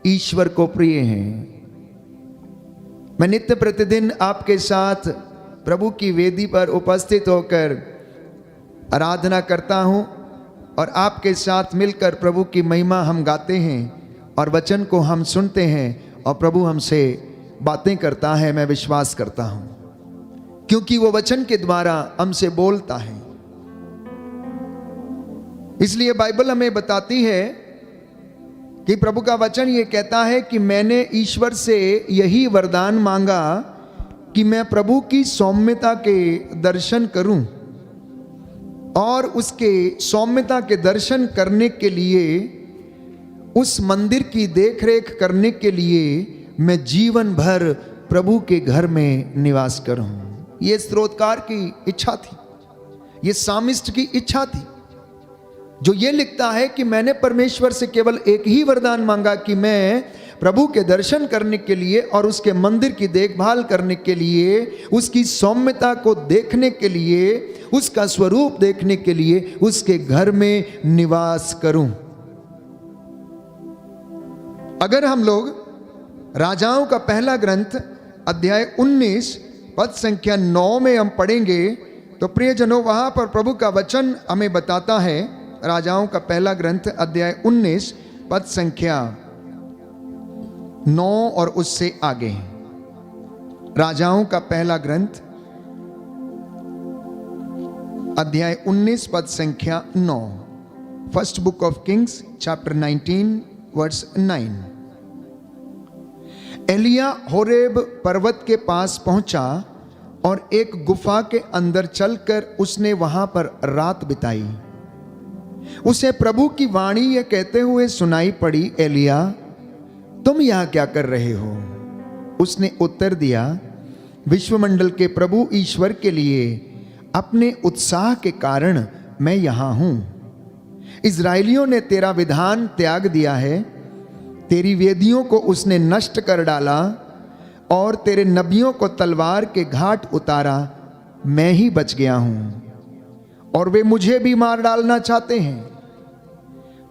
ईश्वर को प्रिय हैं। मैं नित्य प्रतिदिन आपके साथ प्रभु की वेदी पर उपस्थित होकर आराधना करता हूं और आपके साथ मिलकर प्रभु की महिमा हम गाते हैं और वचन को हम सुनते हैं और प्रभु हमसे बातें करता है। मैं विश्वास करता हूं क्योंकि वो वचन के द्वारा हमसे बोलता है। इसलिए बाइबल हमें बताती है कि प्रभु का वचन ये कहता है कि मैंने ईश्वर से यही वरदान मांगा कि मैं प्रभु की सौम्यता के दर्शन करूं और उसके सौम्यता के दर्शन करने के लिए, उस मंदिर की देखरेख करने के लिए मैं जीवन भर प्रभु के घर में निवास करूं। यह स्रोतकार की इच्छा थी, यह सामिस्ट की इच्छा थी, जो ये लिखता है कि मैंने परमेश्वर से केवल एक ही वरदान मांगा कि मैं प्रभु के दर्शन करने के लिए और उसके मंदिर की देखभाल करने के लिए, उसकी सौम्यता को देखने के लिए, उसका स्वरूप देखने के लिए उसके घर में निवास करूं। अगर हम लोग राजाओं का पहला ग्रंथ अध्याय 19 पद संख्या 9 में हम पढ़ेंगे तो प्रियजनों, वहां पर प्रभु का वचन हमें बताता है। राजाओं का पहला ग्रंथ अध्याय 19 पद संख्या 9 और उससे आगे। राजाओं का पहला ग्रंथ अध्याय 19 पद संख्या 9। First book of Kings chapter 19 verse 9। एलिया होरेब पर्वत के पास पहुंचा और एक गुफा के अंदर चलकर उसने वहां पर रात बिताई। उसे प्रभु की वाणी यह कहते हुए सुनाई पड़ी, एलिया तुम यहां क्या कर रहे हो? उसने उत्तर दिया, विश्वमंडल के प्रभु ईश्वर के लिए अपने उत्साह के कारण मैं यहां हूं। इजराइलियों ने तेरा विधान त्याग दिया है, तेरी वेदियों को उसने नष्ट कर डाला और तेरे नबियों को तलवार के घाट उतारा। मैं ही बच गया हूं और वे मुझे भी मार डालना चाहते हैं।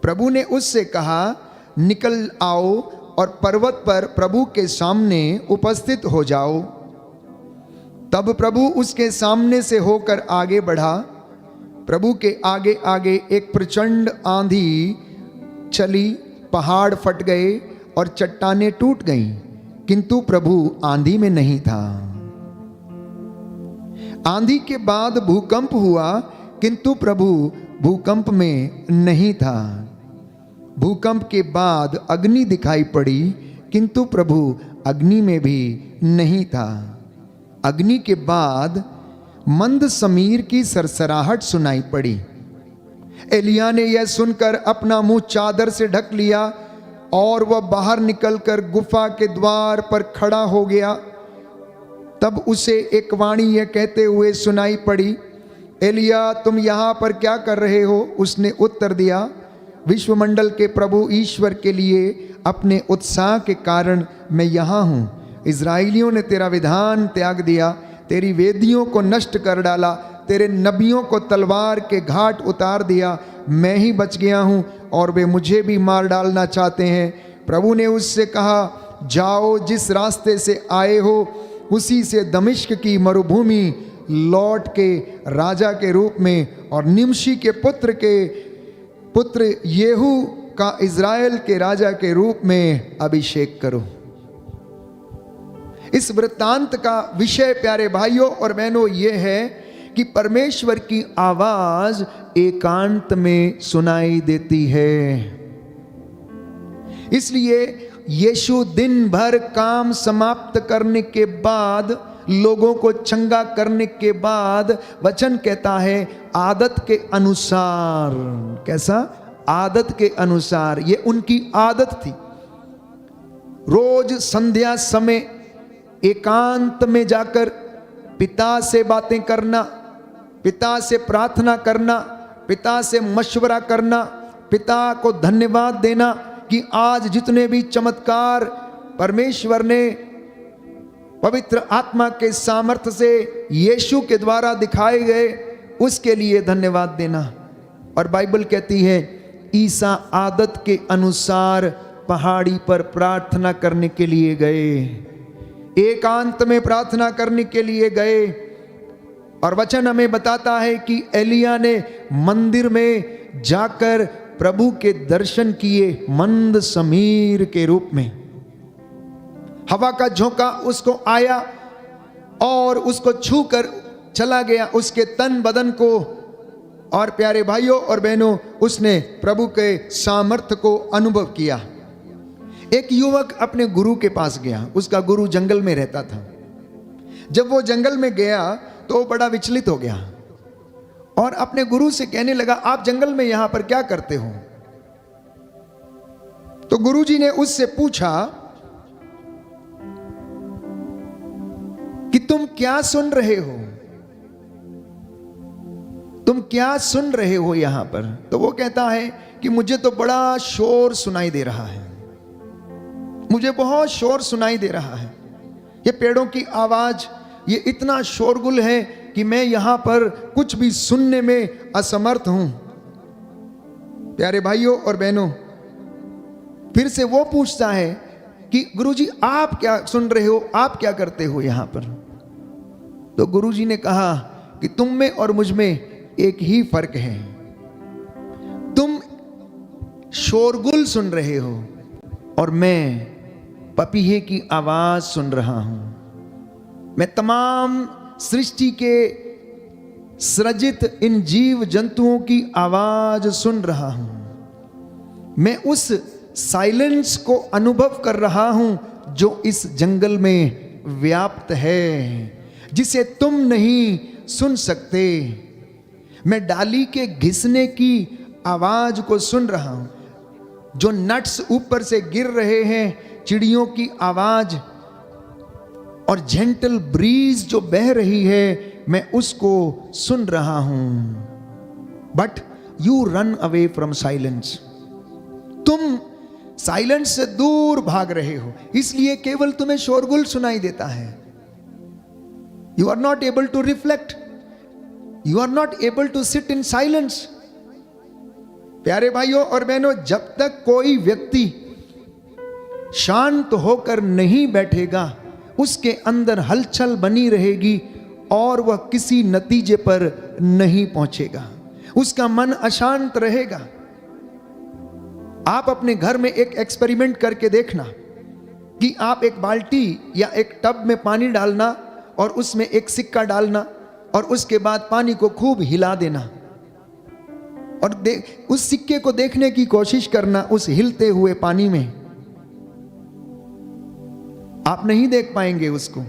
प्रभु ने उससे कहा, निकल आओ और पर्वत पर प्रभु के सामने उपस्थित हो जाओ। तब प्रभु उसके सामने से होकर आगे बढ़ा। प्रभु के आगे आगे एक प्रचंड आंधी चली, पहाड़ फट गए और चट्टानें टूट गईं, किंतु प्रभु आंधी में नहीं था। आंधी के बाद भूकंप हुआ, किंतु प्रभु भूकंप में नहीं था। भूकंप के बाद अग्नि दिखाई पड़ी, किंतु प्रभु अग्नि में भी नहीं था। अग्नि के बाद मंद समीर की सरसराहट सुनाई पड़ी। एलिया ने यह सुनकर अपना मुंह चादर से ढक लिया और वह बाहर निकलकर गुफा के द्वार पर खड़ा हो गया। तब उसे एक वाणी यह कहते हुए सुनाई पड़ी, एलिया तुम यहां पर क्या कर रहे हो? उसने उत्तर दिया, विश्वमंडल के प्रभु ईश्वर के लिए अपने उत्साह के कारण मैं यहां हूं। इजराइलियों ने तेरा विधान त्याग दिया, तेरी वेदियों को नष्ट कर डाला, तेरे नबियों को तलवार के घाट उतार दिया। मैं ही बच गया हूं और वे मुझे भी मार डालना चाहते हैं। प्रभु ने उससे कहा, जाओ, जिस रास्ते से आए हो उसी से दमिश्क की मरुभूमि लौट के राजा के रूप में और निमशी के पुत्र येहू का इज़राइल के राजा के रूप में अभिषेक करो। इस वृत्तांत का विषय प्यारे भाइयों और बहनों ये है कि परमेश्वर की आवाज एकांत में सुनाई देती है। इसलिए यीशु दिन भर काम समाप्त करने के बाद, लोगों को चंगा करने के बाद, वचन कहता है आदत के अनुसार। कैसा? आदत के अनुसार। ये उनकी आदत थी, रोज संध्या समय एकांत में जाकर पिता से बातें करना, पिता से प्रार्थना करना, पिता से मशवरा करना, पिता को धन्यवाद देना कि आज जितने भी चमत्कार परमेश्वर ने पवित्र आत्मा के सामर्थ्य से यीशु के द्वारा दिखाए गए उसके लिए धन्यवाद देना। और बाइबल कहती है ईसा आदत के अनुसार पहाड़ी पर प्रार्थना करने के लिए गए, एकांत में प्रार्थना करने के लिए गए। और वचन हमें बताता है कि एलिया ने मंदिर में जाकर प्रभु के दर्शन किए मंद समीर के रूप में। हवा का झोंका उसको आया और उसको छू कर चला गया उसके तन बदन को। और प्यारे भाइयों और बहनों, उसने प्रभु के सामर्थ्य को अनुभव किया। एक युवक अपने गुरु के पास गया, उसका गुरु जंगल में रहता था। जब वो जंगल में गया तो वो बड़ा विचलित हो गया और अपने गुरु से कहने लगा, आप जंगल में यहां पर क्या करते हो? तो गुरुजी ने उससे पूछा कि तुम क्या सुन रहे हो, तुम क्या सुन रहे हो यहां पर? तो वो कहता है कि मुझे तो बड़ा शोर सुनाई दे रहा है, मुझे बहुत शोर सुनाई दे रहा है। ये पेड़ों की आवाज, ये इतना शोरगुल है कि मैं यहां पर कुछ भी सुनने में असमर्थ हूं। प्यारे भाइयों और बहनों, फिर से वो पूछता है कि गुरुजी आप क्या सुन रहे हो, आप क्या करते हो यहां पर? तो गुरुजी ने कहा कि तुम में और मुझ में एक ही फर्क है, तुम शोरगुल सुन रहे हो और मैं पपीहे की आवाज सुन रहा हूं। मैं तमाम सृष्टि के सृजित इन जीव जंतुओं की आवाज सुन रहा हूं। मैं उस साइलेंस को अनुभव कर रहा हूं जो इस जंगल में व्याप्त है, जिसे तुम नहीं सुन सकते। मैं डाली के घिसने की आवाज को सुन रहा हूं, जो नट्स ऊपर से गिर रहे हैं, चिड़ियों की आवाज और जेंटल ब्रीज जो बह रही है, मैं उसको सुन रहा हूं। But you run away from silence. तुम साइलेंस से दूर भाग रहे हो, इसलिए केवल तुम्हें शोरगुल सुनाई देता है। You are not able to reflect, you are not able to sit in silence. प्यारे भाइयों और बहनों, जब तक कोई व्यक्ति शांत होकर नहीं बैठेगा, उसके अंदर हलचल बनी रहेगी और वह किसी नतीजे पर नहीं पहुंचेगा, उसका मन अशांत रहेगा। आप अपने घर में एक एक्सपेरिमेंट करके देखना कि आप एक बाल्टी या एक टब में पानी डालना और उसमें एक सिक्का डालना और उसके बाद पानी को खूब हिला देना और उस सिक्के को देखने की कोशिश करना उस हिलते हुए पानी में। आप नहीं देख पाएंगे उसको,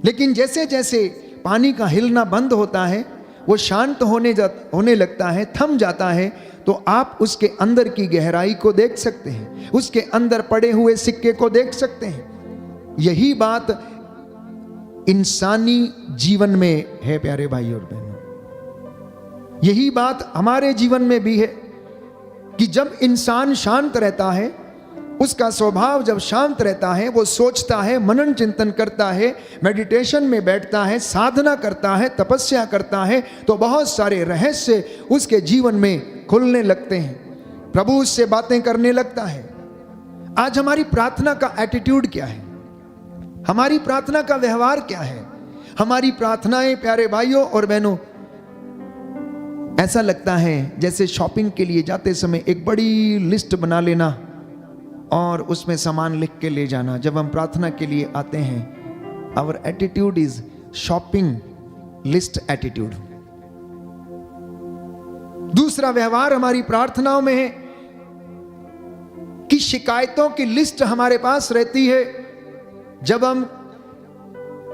लेकिन जैसे जैसे पानी का हिलना बंद होता है, वो शांत होने लगता है, थम जाता है, तो आप उसके अंदर की गहराई को देख सकते हैं, उसके अंदर पड़े हुए सिक्के को देख सकते हैं। यही बात इंसानी जीवन में है प्यारे भाई और बहनों। यही बात हमारे जीवन में भी है कि जब इंसान शांत रहता है, उसका स्वभाव जब शांत रहता है, वो सोचता है, मनन चिंतन करता है, मेडिटेशन में बैठता है, साधना करता है, तपस्या करता है, तो बहुत सारे रहस्य उसके जीवन में खुलने लगते हैं। प्रभु उससे बातें करने लगता है। आज हमारी प्रार्थना का एटीट्यूड क्या है, हमारी प्रार्थना का व्यवहार क्या है। हमारी प्रार्थनाएं प्यारे भाइयों और बहनों, ऐसा लगता है जैसे शॉपिंग के लिए जाते समय एक बड़ी लिस्ट बना लेना और उसमें सामान लिख के ले जाना। जब हम प्रार्थना के लिए आते हैं, our attitude is shopping list attitude. दूसरा व्यवहार हमारी प्रार्थनाओं में है कि शिकायतों की लिस्ट हमारे पास रहती है। जब हम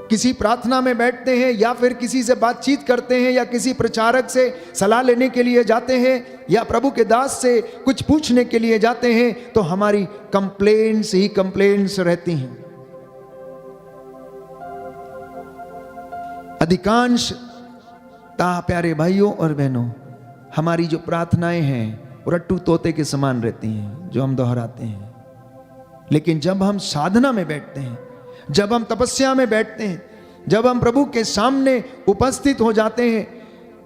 किसी प्रार्थना में बैठते हैं या फिर किसी से बातचीत करते हैं या किसी प्रचारक से सलाह लेने के लिए जाते हैं या प्रभु के दास से कुछ पूछने के लिए जाते हैं, तो हमारी कंप्लेंट्स ही कंप्लेंट्स रहती हैं। अधिकांशतः प्यारे भाइयों और बहनों, हमारी जो प्रार्थनाएं हैं वो रट्टू तोते के समान रहती हैं, जो हम दोहराते हैं। लेकिन जब हम साधना में बैठते हैं, जब हम तपस्या में बैठते हैं, जब हम प्रभु के सामने उपस्थित हो जाते हैं,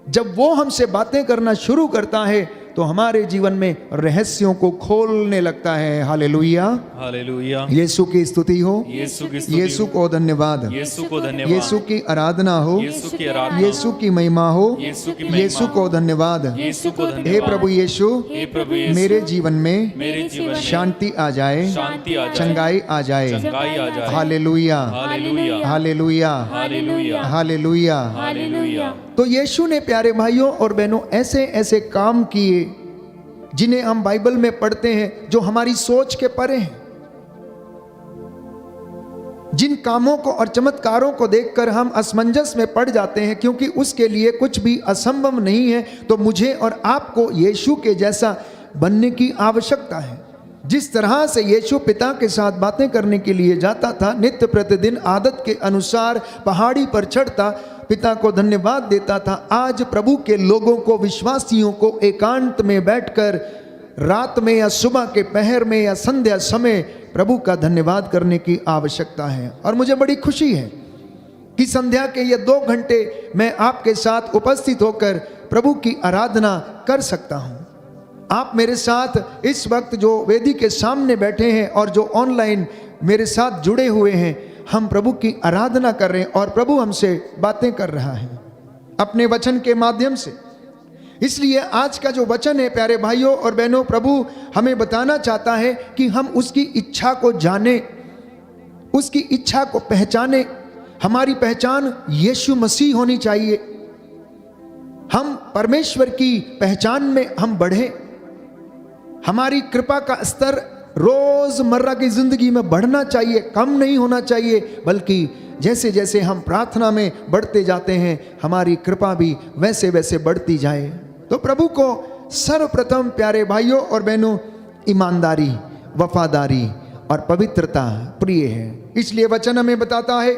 जब वो हमसे बातें करना शुरू करता है, तो हमारे जीवन में रहस्यों को खोलने लगता है। Hallelujah, hallelujah. यीशु की स्तुति हो, यीशु की स्तुति यीशु को धन्यवाद, यीशु को धन्यवाद, यीशु की आराधना हो, यीशु की आराधना, यीशु की महिमा हो, यीशु की महिमा, यीशु को धन्यवाद। यीशु को धन्यवाद। हे प्रभु यीशु, हे प्रभु यीशु, मेरे जीवन में मेरे जीवन में शांति आ जाए, शांति आ जाए, चंगाई आ जाए। चंगाई आ जाए। हालेलुया, हालेलुया, हालेलुया, हालेलुया, हालेलुया। हालेलुया। तो यीशु ने प्यारे भाइयों और बहनों ऐसे ऐसे काम किए जिन्हें हम बाइबल में पढ़ते हैं, जो हमारी सोच के परे हैं। जिन कामों को और चमत्कारों को देखकर हम असमंजस में पड़ जाते हैं, क्योंकि उसके लिए कुछ भी असंभव नहीं है। तो मुझे और आपको यीशु के जैसा बनने की आवश्यकता है। जिस तरह से यीशु पिता के साथ बातें करने के लिए जाता था, नित्य प्रतिदिन आदत के अनुसार पहाड़ी पर चढ़ता, पिता को धन्यवाद देता था, आज प्रभु के लोगों को, विश्वासियों को एकांत में बैठकर रात में या सुबह के पहर में या संध्या समय प्रभु का धन्यवाद करने की आवश्यकता है। और मुझे बड़ी खुशी है कि संध्या के ये 2 घंटे मैं आपके साथ उपस्थित होकर प्रभु की आराधना कर सकता हूँ। आप मेरे साथ इस वक्त जो वेदी के सामने बैठे हैं और जो ऑनलाइन मेरे साथ जुड़े हुए हैं, हम प्रभु की आराधना कर रहे हैं और प्रभु हमसे बातें कर रहा है अपने वचन के माध्यम से। इसलिए आज का जो वचन है प्यारे भाइयों और बहनों, प्रभु हमें बताना चाहता है कि हम उसकी इच्छा को जाने, उसकी इच्छा को पहचाने। हमारी पहचान यीशु मसीह होनी चाहिए। हम परमेश्वर की पहचान में हम बढ़े। हमारी कृपा का स्तर रोजमर्रा की जिंदगी में बढ़ना चाहिए, कम नहीं होना चाहिए, बल्कि जैसे जैसे हम प्रार्थना में बढ़ते जाते हैं, हमारी कृपा भी वैसे वैसे बढ़ती जाए। तो प्रभु को सर्वप्रथम प्यारे भाइयों और बहनों ईमानदारी, वफादारी और पवित्रता प्रिय है। इसलिए वचन हमें बताता है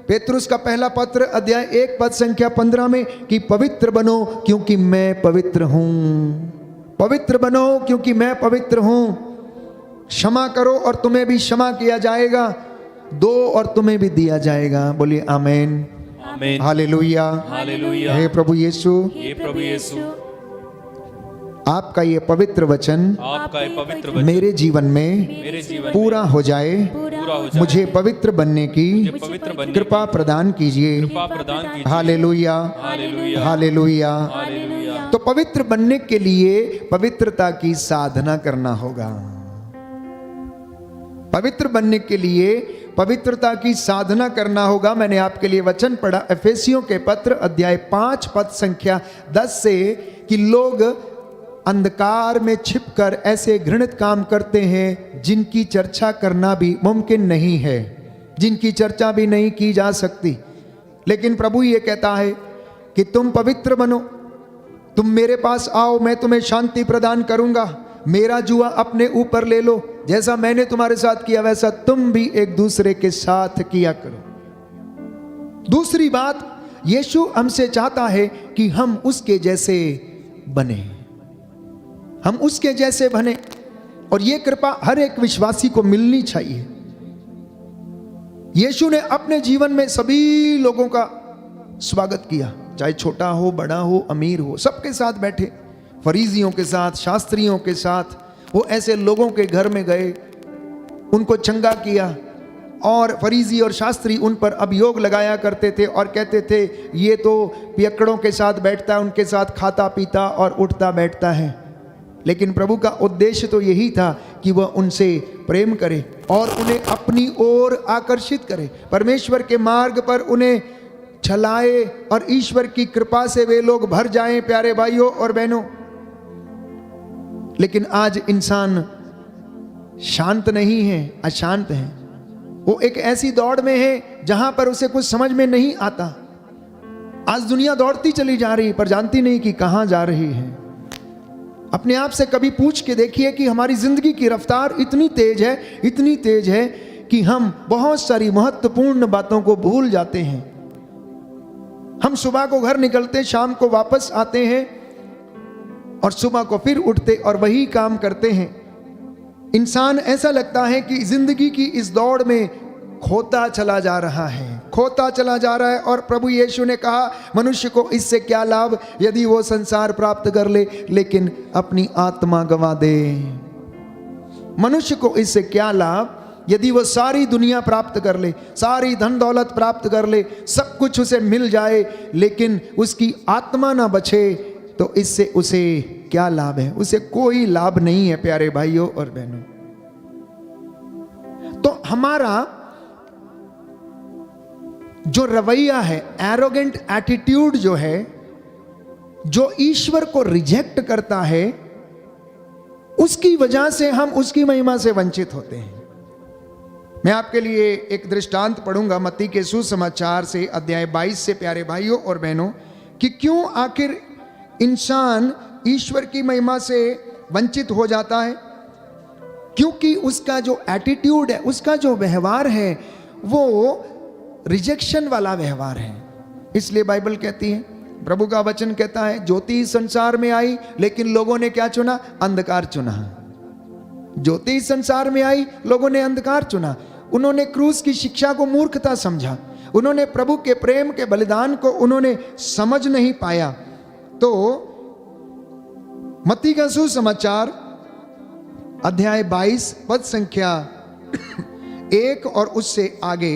पेतरुस का पहला पत्र अध्याय 1 पद संख्या 15 में कि पवित्र बनो क्योंकि मैं पवित्र हूं। पवित्र बनो क्योंकि मैं पवित्र हूं। क्षमा करो और तुम्हें भी क्षमा किया जाएगा, दो और तुम्हें भी दिया जाएगा। बोलिए आमीन, आमीन, हालेलुया, हालेलुया। हे प्रभु यीशु, हे प्रभु यीशु, आपका ये पवित्र वचन आपका ये पवित्र वचन मेरे जीवन में मेरे जीवन में पूरा हो जाए। पूरा हो जाए। मुझे पवित्र बनने की पवित्र बनने कृपा प्रदान कीजिए। कृपा प्रदान कीजिए। हालेलुया, हालेलुया, हालेलुया। हालेलुया। तो पवित्र बनने के लिए पवित्रता की साधना करना होगा। पवित्र बनने के लिए पवित्रता की साधना करना होगा। मैंने आपके लिए वचन पढ़ा एफेसियों के पत्र अध्याय 5 पद संख्या 10 से कि लोग अंधकार में छिपकर ऐसे घृणित काम करते हैं जिनकी चर्चा करना भी मुमकिन नहीं है, जिनकी चर्चा भी नहीं की जा सकती। लेकिन प्रभु ये कहता है कि तुम पवित्र बनो, तुम मेरे पास आओ, मैं तुम्हें शांति प्रदान करूंगा। मेरा जुआ अपने ऊपर ले लो, जैसा मैंने तुम्हारे साथ किया वैसा तुम भी एक दूसरे के साथ किया करो। दूसरी बात, यीशु हमसे चाहता है कि हम उसके जैसे बने, हम उसके जैसे बने। और ये कृपा हर एक विश्वासी को मिलनी चाहिए। यीशु ने अपने जीवन में सभी लोगों का स्वागत किया, चाहे छोटा हो, बड़ा हो, अमीर हो, सबके साथ बैठे। फरीसियों के साथ, शास्त्रियों के साथ, वो ऐसे लोगों के घर में गए उनको चंगा किया। और फरीसी और शास्त्री उन पर अभियोग लगाया करते थे और कहते थे ये तो पियक्कड़ों के साथ बैठता है, उनके साथ खाता पीता और उठता बैठता है। लेकिन प्रभु का उद्देश्य तो यही था कि वह उनसे प्रेम करे और उन्हें अपनी ओर आकर्षित करे, परमेश्वर के मार्ग पर उन्हें चलाए और ईश्वर की कृपा से वे लोग भर जाएं। प्यारे भाइयों और बहनों, लेकिन आज इंसान शांत नहीं है, अशांत है। वो एक ऐसी दौड़ में है जहां पर उसे कुछ समझ में नहीं आता। आज दुनिया दौड़ती चली जा रही पर जानती नहीं कि कहां जा रही है। अपने आप से कभी पूछ के देखिए कि हमारी जिंदगी की रफ्तार इतनी तेज है कि हम बहुत सारी महत्वपूर्ण बातों को भूल जाते हैं। हम सुबह को घर निकलते, शाम को वापस आते हैं और सुबह को फिर उठते और वही काम करते हैं। इंसान ऐसा लगता है कि जिंदगी की इस दौड़ में खोता चला जा रहा है। और प्रभु यीशु ने कहा मनुष्य को इससे क्या लाभ यदि वो संसार प्राप्त कर ले लेकिन अपनी आत्मा गंवा दे। मनुष्य को इससे क्या लाभ यदि वो सारी दुनिया प्राप्त कर ले, सारी धन दौलत प्राप्त कर ले, सब कुछ उसे मिल जाए, लेकिन उसकी आत्मा ना बचे तो इससे उसे क्या लाभ है? उसे कोई लाभ नहीं है। प्यारे भाइयों और बहनों, तो हमारा जो रवैया है, एरोगेंट एटीट्यूड जो है, जो ईश्वर को रिजेक्ट करता है, उसकी वजह से हम उसकी महिमा से वंचित होते हैं। मैं आपके लिए एक दृष्टांत पढ़ूंगा मत्ती के सुसमाचार से अध्याय 22 से प्यारे भाइयों और बहनों, कि क्यों आखिर इंसान ईश्वर की महिमा से वंचित हो जाता है। क्योंकि उसका जो एटीट्यूड है, उसका जो व्यवहार है, वो रिजेक्शन वाला व्यवहार है। इसलिए बाइबल कहती है, प्रभु का वचन कहता है, ज्योति संसार में आई लेकिन लोगों ने क्या चुना? अंधकार चुना। ज्योति संसार में आई, लोगों ने अंधकार चुना। उन्होंने क्रूस की शिक्षा को मूर्खता समझा, उन्होंने प्रभु के प्रेम के बलिदान को उन्होंने समझ नहीं पाया। तो मत्ती का सुसमाचार अध्याय 22 पद संख्या 1 और उससे आगे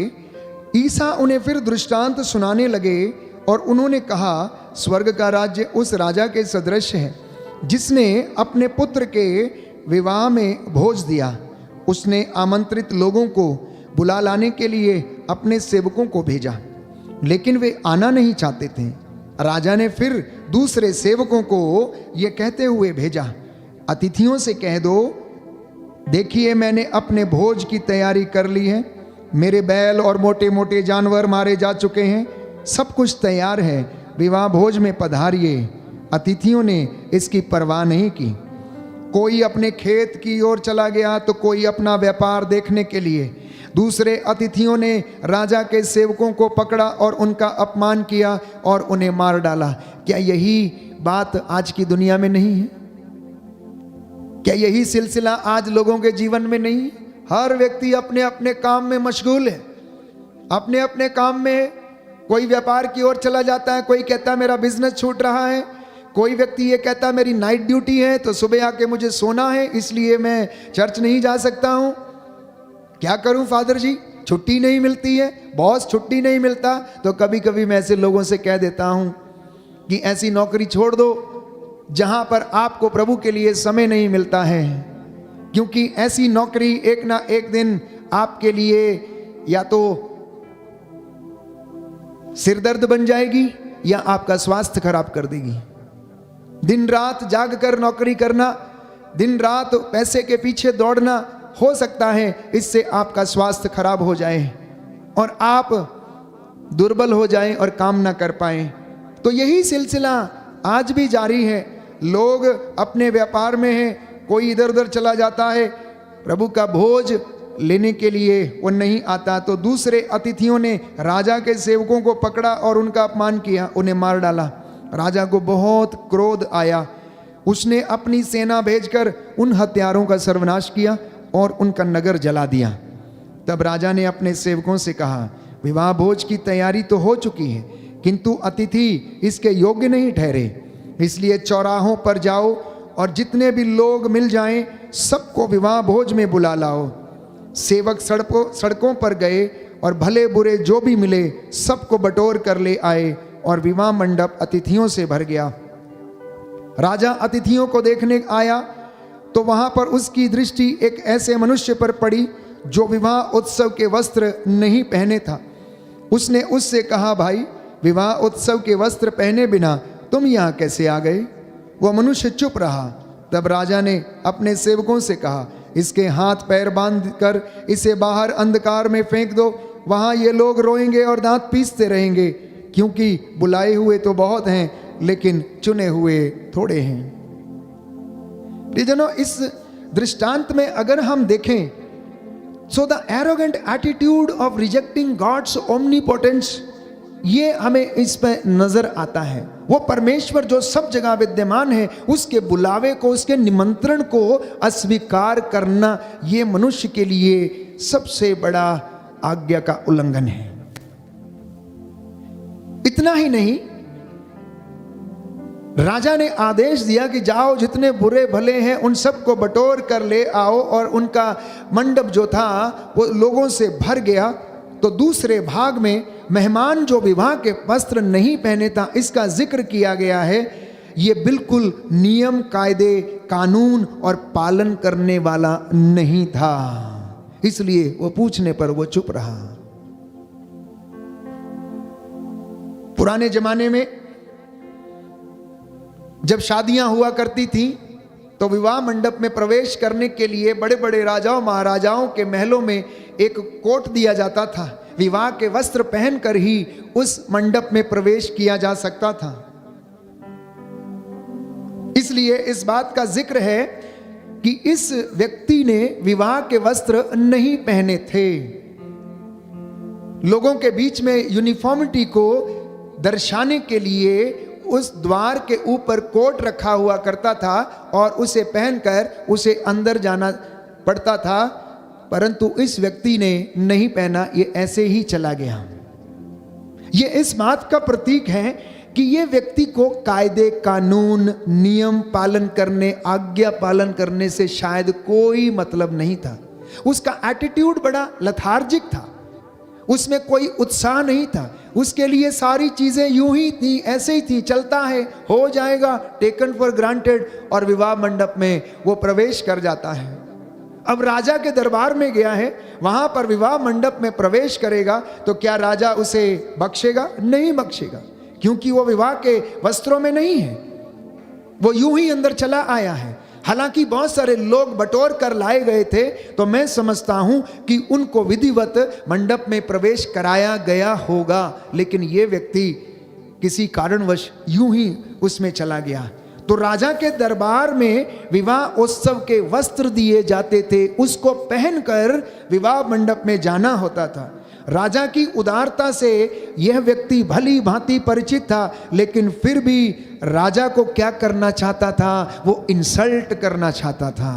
ईसा उन्हें फिर दृष्टांत सुनाने लगे और उन्होंने कहा, स्वर्ग का राज्य उस राजा के सदृश है जिसने अपने पुत्र के विवाह में भोज दिया। उसने आमंत्रित लोगों को बुला लाने के लिए अपने सेवकों को भेजा, लेकिन वे आना नहीं चाहते थे। राजा ने फिर दूसरे सेवकों को ये कहते हुए भेजा, अतिथियों से कह दो, देखिए मैंने अपने भोज की तैयारी कर ली है। मेरे बैल और मोटे मोटे जानवर मारे जा चुके हैं, सब कुछ तैयार है, विवाह भोज में पधारिए। अतिथियों ने इसकी परवाह नहीं की। कोई अपने खेत की ओर चला गया तो कोई अपना व्यापार देखने के लिए। दूसरे अतिथियों ने राजा के सेवकों को पकड़ा और उनका अपमान किया और उन्हें मार डाला। क्या यही बात आज की दुनिया में नहीं है? क्या यही सिलसिला आज लोगों के जीवन में नहीं है? हर व्यक्ति अपने अपने काम में मशगूल है, अपने अपने काम में। कोई व्यापार की ओर चला जाता है, कोई कहता है मेरा बिजनेस छूट रहा है, कोई व्यक्ति ये कहता है मेरी नाइट ड्यूटी है तो सुबह आके मुझे सोना है, इसलिए मैं चर्च नहीं जा सकता हूं। क्या करूं फादर जी, छुट्टी नहीं मिलती है, बॉस छुट्टी नहीं मिलता। तो कभी कभी मैं ऐसे लोगों से कह देता हूं कि ऐसी नौकरी छोड़ दो जहां पर आपको प्रभु के लिए समय नहीं मिलता है, क्योंकि ऐसी नौकरी एक ना एक दिन आपके लिए या तो सिरदर्द बन जाएगी या आपका स्वास्थ्य खराब कर देगी। दिन रात जाग कर नौकरी करना, दिन रात पैसे के पीछे दौड़ना, हो सकता है इससे आपका स्वास्थ्य खराब हो जाए और आप दुर्बल हो जाएं और काम ना कर पाएं। तो यही सिलसिला आज भी जारी है। लोग अपने व्यापार में हैं, कोई इधर उधर चला जाता है, प्रभु का भोज लेने के लिए वो नहीं आता। तो दूसरे अतिथियों ने राजा के सेवकों को पकड़ा और उनका अपमान किया, उन्हें मार डाला। राजा को बहुत क्रोध आया, उसने अपनी सेना भेजकर उन हत्यारों का सर्वनाश किया और उनका नगर जला दिया। तब राजा ने अपने सेवकों से कहा, विवाह भोज की तैयारी तो हो चुकी है, किंतु अतिथि इसके योग्य नहीं ठहरे। इसलिए चौराहों पर जाओ और जितने भी लोग मिल जाएं सबको विवाह भोज में बुला लाओ। सेवक सड़कों पर गए और भले बुरे जो भी मिले सबको बटोर कर ले आए और विवाह मंडप अतिथियों से भर गया। राजा अतिथियों को देखने आया तो वहां पर उसकी दृष्टि एक ऐसे मनुष्य पर पड़ी जो विवाह उत्सव के वस्त्र नहीं पहने था। उसने उससे कहा, भाई, विवाह उत्सव के वस्त्र पहने बिना तुम यहाँ कैसे आ गए? वह मनुष्य चुप रहा। तब राजा ने अपने सेवकों से कहा, इसके हाथ पैर बांध कर इसे बाहर अंधकार में फेंक दो, वहां ये लोग रोएंगे और दांत पीसते रहेंगे, क्योंकि बुलाए हुए तो बहुत हैं लेकिन चुने हुए थोड़े हैं। इस दृष्टांत में अगर हम देखें, so the arrogant attitude of rejecting God's omnipotence, ये हमें इस पे नजर आता है। वो परमेश्वर जो सब जगह विद्यमान है, उसके बुलावे को, उसके निमंत्रण को अस्वीकार करना, ये मनुष्य के लिए सबसे बड़ा आज्ञा का उल्लंघन है। इतना ही नहीं, राजा ने आदेश दिया कि जाओ, जितने बुरे भले हैं उन सबको बटोर कर ले आओ, और उनका मंडप जो था वो लोगों से भर गया। तो दूसरे भाग में मेहमान जो विवाह के वस्त्र नहीं पहने था, इसका जिक्र किया गया है। ये बिल्कुल नियम, कायदे, कानून और पालन करने वाला नहीं था, इसलिए वो पूछने पर वो चुप रहा। पुराने जमाने में जब शादियां हुआ करती थी तो विवाह मंडप में प्रवेश करने के लिए बड़े बड़े राजाओं महाराजाओं के महलों में एक कोट दिया जाता था। विवाह के वस्त्र पहनकर ही उस मंडप में प्रवेश किया जा सकता था। इसलिए इस बात का जिक्र है कि इस व्यक्ति ने विवाह के वस्त्र नहीं पहने थे। लोगों के बीच में यूनिफॉर्मिटी को दर्शाने के लिए उस द्वार के ऊपर कोट रखा हुआ करता था और उसे पहनकर उसे अंदर जाना पड़ता था, परंतु इस व्यक्ति ने नहीं पहना, ये ऐसे ही चला गया। ये इस बात का प्रतीक है कि ये व्यक्ति को कायदे, कानून, नियम पालन करने, आज्ञा पालन करने से शायद कोई मतलब नहीं था। उसका एटीट्यूड बड़ा लथार्जिक था, उसमें कोई उत्साह नहीं था। उसके लिए सारी चीजें यूं ही थी, ऐसे ही थी, चलता है, हो जाएगा, टेकन फॉर ग्रांटेड, और विवाह मंडप में वो प्रवेश कर जाता है। अब राजा के दरबार में गया है, वहां पर विवाह मंडप में प्रवेश करेगा तो क्या राजा उसे बख्शेगा? नहीं बख्शेगा, क्योंकि वो विवाह के वस्त्रों में नहीं है, वो यूं ही अंदर चला आया है। हालांकि बहुत सारे लोग बटोर कर लाए गए थे, तो मैं समझता हूं कि उनको विधिवत मंडप में प्रवेश कराया गया होगा, लेकिन ये व्यक्ति किसी कारणवश यूं ही उसमें चला गया। तो राजा के दरबार में विवाह उत्सव के वस्त्र दिए जाते थे, उसको पहनकर विवाह मंडप में जाना होता था। राजा की उदारता से यह व्यक्ति भली भांति परिचित था, लेकिन फिर भी राजा को क्या करना चाहता था? वो इंसल्ट करना चाहता था।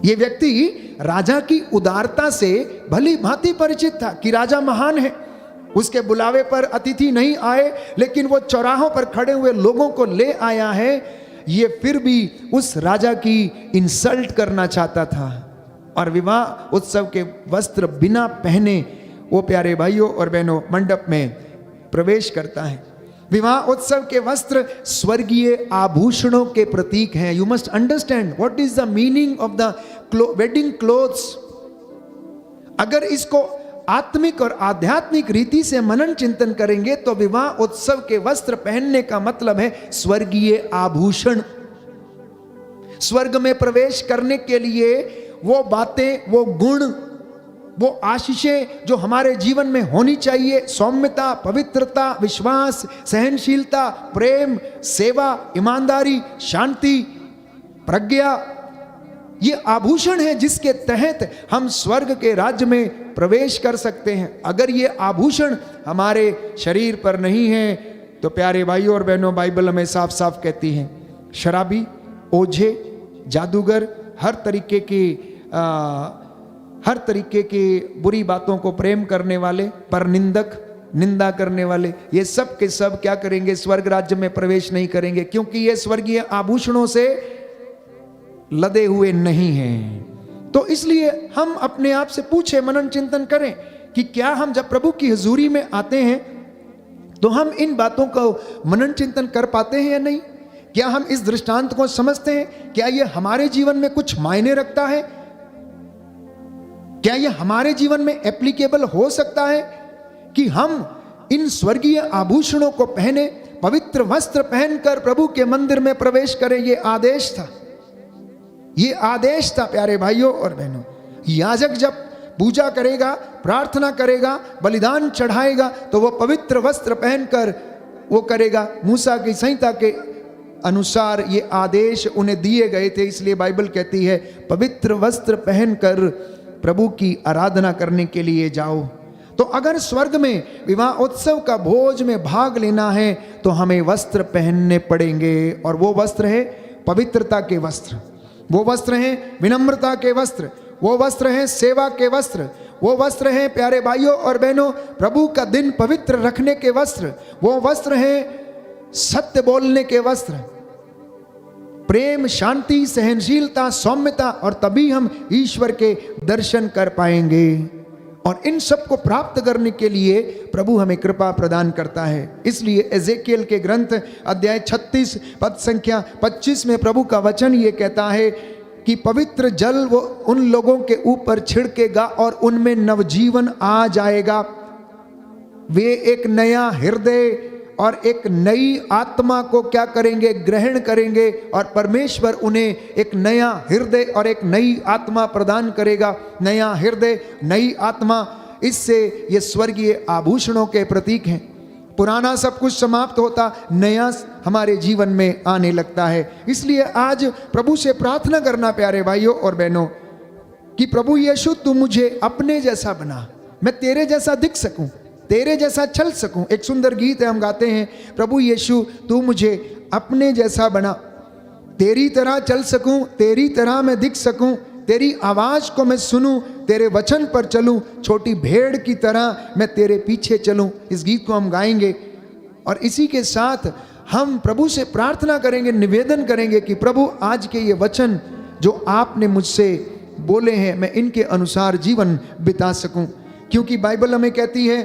यह व्यक्ति राजा की उदारता से भली भांति परिचित था कि राजा महान है, उसके बुलावे पर अतिथि नहीं आए, लेकिन वो चौराहों पर खड़े हुए लोगों को ले आया है। ये फिर भी उस राजा की इंसल्ट करना चाहता था और विवाह उत्सव के वस्त्र बिना पहने वो प्यारे भाइयों और बहनों मंडप में प्रवेश करता है। विवाह उत्सव के वस्त्र स्वर्गीय आभूषणों के प्रतीक हैं। You must understand what is the meaning of the wedding clothes. अगर इसको आत्मिक और आध्यात्मिक रीति से मनन चिंतन करेंगे तो विवाह उत्सव के वस्त्र पहनने का मतलब है स्वर्गीय आभूषण। स्वर्ग में प्रवेश करने के लिए वो बातें, वो गुण, वो आशीषें जो हमारे जीवन में होनी चाहिए, सौम्यता, पवित्रता, विश्वास, सहनशीलता, प्रेम, सेवा, ईमानदारी, शांति, प्रज्ञा, ये आभूषण है जिसके तहत हम स्वर्ग के राज्य में प्रवेश कर सकते हैं। अगर ये आभूषण हमारे शरीर पर नहीं है तो प्यारे भाइयों और बहनों, बाइबल हमें साफ साफ कहती है, शराबी, ओझे, जादूगर, हर तरीके की बुरी बातों को प्रेम करने वाले, परनिंदक, निंदा करने वाले, ये सब के सब क्या करेंगे? स्वर्ग राज्य में प्रवेश नहीं करेंगे, क्योंकि ये स्वर्गीय आभूषणों से लदे हुए नहीं हैं। तो इसलिए हम अपने आप से पूछे, मनन चिंतन करें कि क्या हम जब प्रभु की हुजूरी में आते हैं तो हम इन बातों को मनन चिंतन कर पाते हैं या नहीं? क्या हम इस दृष्टांत को समझते हैं? क्या ये हमारे जीवन में कुछ मायने रखता है? क्या ये हमारे जीवन में एप्लीकेबल हो सकता है कि हम इन स्वर्गीय आभूषणों को पहने, पवित्र वस्त्र पहनकर प्रभु के मंदिर में प्रवेश करें? ये आदेश था, ये आदेश था प्यारे भाइयों और बहनों। याजक जब पूजा करेगा, प्रार्थना करेगा, बलिदान चढ़ाएगा तो वो पवित्र वस्त्र पहनकर वो करेगा। मूसा की संहिता के अनुसार ये आदेश उन्हें दिए गए थे। इसलिए बाइबल कहती है पवित्र वस्त्र पहनकर प्रभु की आराधना करने के लिए जाओ। तो अगर स्वर्ग में विवाह उत्सव का भोज में भाग लेना है तो हमें वस्त्र पहनने पड़ेंगे, और वो वस्त्र है पवित्रता के वस्त्र, वो वस्त्र हैं विनम्रता के वस्त्र, वो वस्त्र हैं सेवा के वस्त्र, वो वस्त्र हैं प्यारे भाइयों और बहनों प्रभु का दिन पवित्र रखने के वस्त्र, वो वस्त्र हैं सत्य बोलने के वस्त्र, प्रेम, शांति, सहनशीलता, सौम्यता, और तभी हम ईश्वर के दर्शन कर पाएंगे। और इन सब को प्राप्त करने के लिए प्रभु हमें कृपा प्रदान करता है। इसलिए एजेकियल के ग्रंथ अध्याय 36 पद संख्या 25 में प्रभु का वचन ये कहता है कि पवित्र जल वो उन लोगों के ऊपर छिड़केगा और उनमें नवजीवन आ जाएगा। वे एक नया हृदय और एक नई आत्मा को क्या करेंगे? ग्रहण करेंगे, और परमेश्वर उन्हें एक नया हृदय और एक नई आत्मा प्रदान करेगा। नया हृदय, नई आत्मा, इससे ये स्वर्गीय आभूषणों के प्रतीक हैं। पुराना सब कुछ समाप्त होता, नया हमारे जीवन में आने लगता है। इसलिए आज प्रभु से प्रार्थना करना प्यारे भाइयों और बहनों कि प्रभु यीशु तू मुझे अपने जैसा बना, मैं तेरे जैसा दिख सकूं, तेरे जैसा चल सकूं। एक सुंदर गीत है, हम गाते हैं, प्रभु यीशु तू मुझे अपने जैसा बना, तेरी तरह चल सकूं, तेरी तरह मैं दिख सकूं, तेरी आवाज को मैं सुनूं, तेरे वचन पर चलूं, छोटी भेड़ की तरह मैं तेरे पीछे चलूं। इस गीत को हम गाएंगे और इसी के साथ हम प्रभु से प्रार्थना करेंगे, निवेदन करेंगे कि प्रभु आज के ये वचन जो आपने मुझसे बोले हैं मैं इनके अनुसार जीवन बिता सकूं। क्योंकि बाइबल हमें कहती है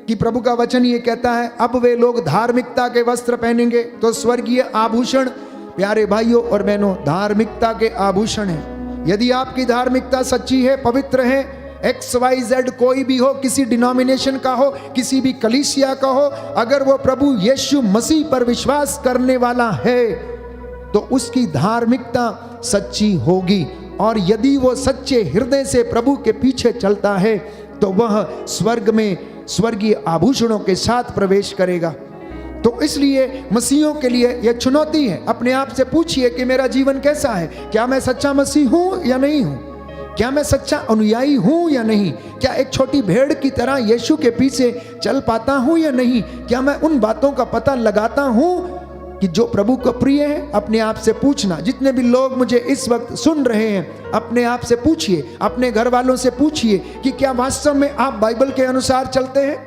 कि प्रभु का वचन ये कहता है अब वे लोग धार्मिकता के वस्त्र पहनेंगे। तो स्वर्गीय आभूषण प्यारे भाइयों और बहनों धार्मिकता के आभूषण हैं। यदि आपकी धार्मिकता सच्ची है, पवित्र है, XYZ कोई भी हो, किसी डिनोमिनेशन का हो, किसी भी कलीसिया का हो, अगर वो प्रभु यीशु मसीह पर विश्वास करने वाला है तो उसकी धार्मिकता सच्ची होगी। और यदि वो सच्चे हृदय से प्रभु के पीछे चलता है तो वह स्वर्ग में स्वर्गीय आभूषणों के साथ प्रवेश करेगा। तो इसलिए मसीहों के लिए यह चुनौती है। अपने आप से पूछिए कि मेरा जीवन कैसा है? क्या मैं सच्चा मसीह हूं या नहीं हूं? क्या मैं सच्चा अनुयायी हूं या नहीं? क्या एक छोटी भेड़ की तरह यीशु के पीछे चल पाता हूं या नहीं? क्या मैं उन बातों का पता लगाता हूं कि जो प्रभु को प्रिय है? अपने आप से पूछना। जितने भी लोग मुझे इस वक्त सुन रहे हैं, अपने आप से पूछिए, अपने घर वालों से पूछिए कि क्या वास्तव में आप बाइबल के अनुसार चलते हैं?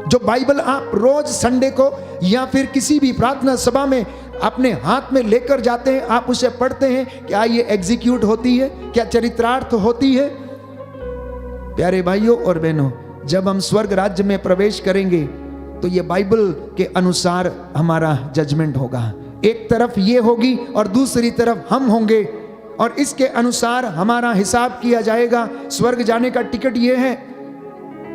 जो बाइबल आप रोज संडे को या फिर किसी भी प्रार्थना सभा में अपने हाथ में लेकर जाते हैं, आप उसे पढ़ते हैं, क्या ये एग्जीक्यूट होती है? क्या चरित्रार्थ होती है? प्यारे भाइयों और बहनों, जब हम स्वर्ग राज्य में प्रवेश करेंगे तो ये बाइबल के अनुसार हमारा जजमेंट होगा। एक तरफ ये होगी और दूसरी तरफ हम होंगे, और इसके अनुसार हमारा हिसाब किया जाएगा। स्वर्ग जाने का टिकट ये है।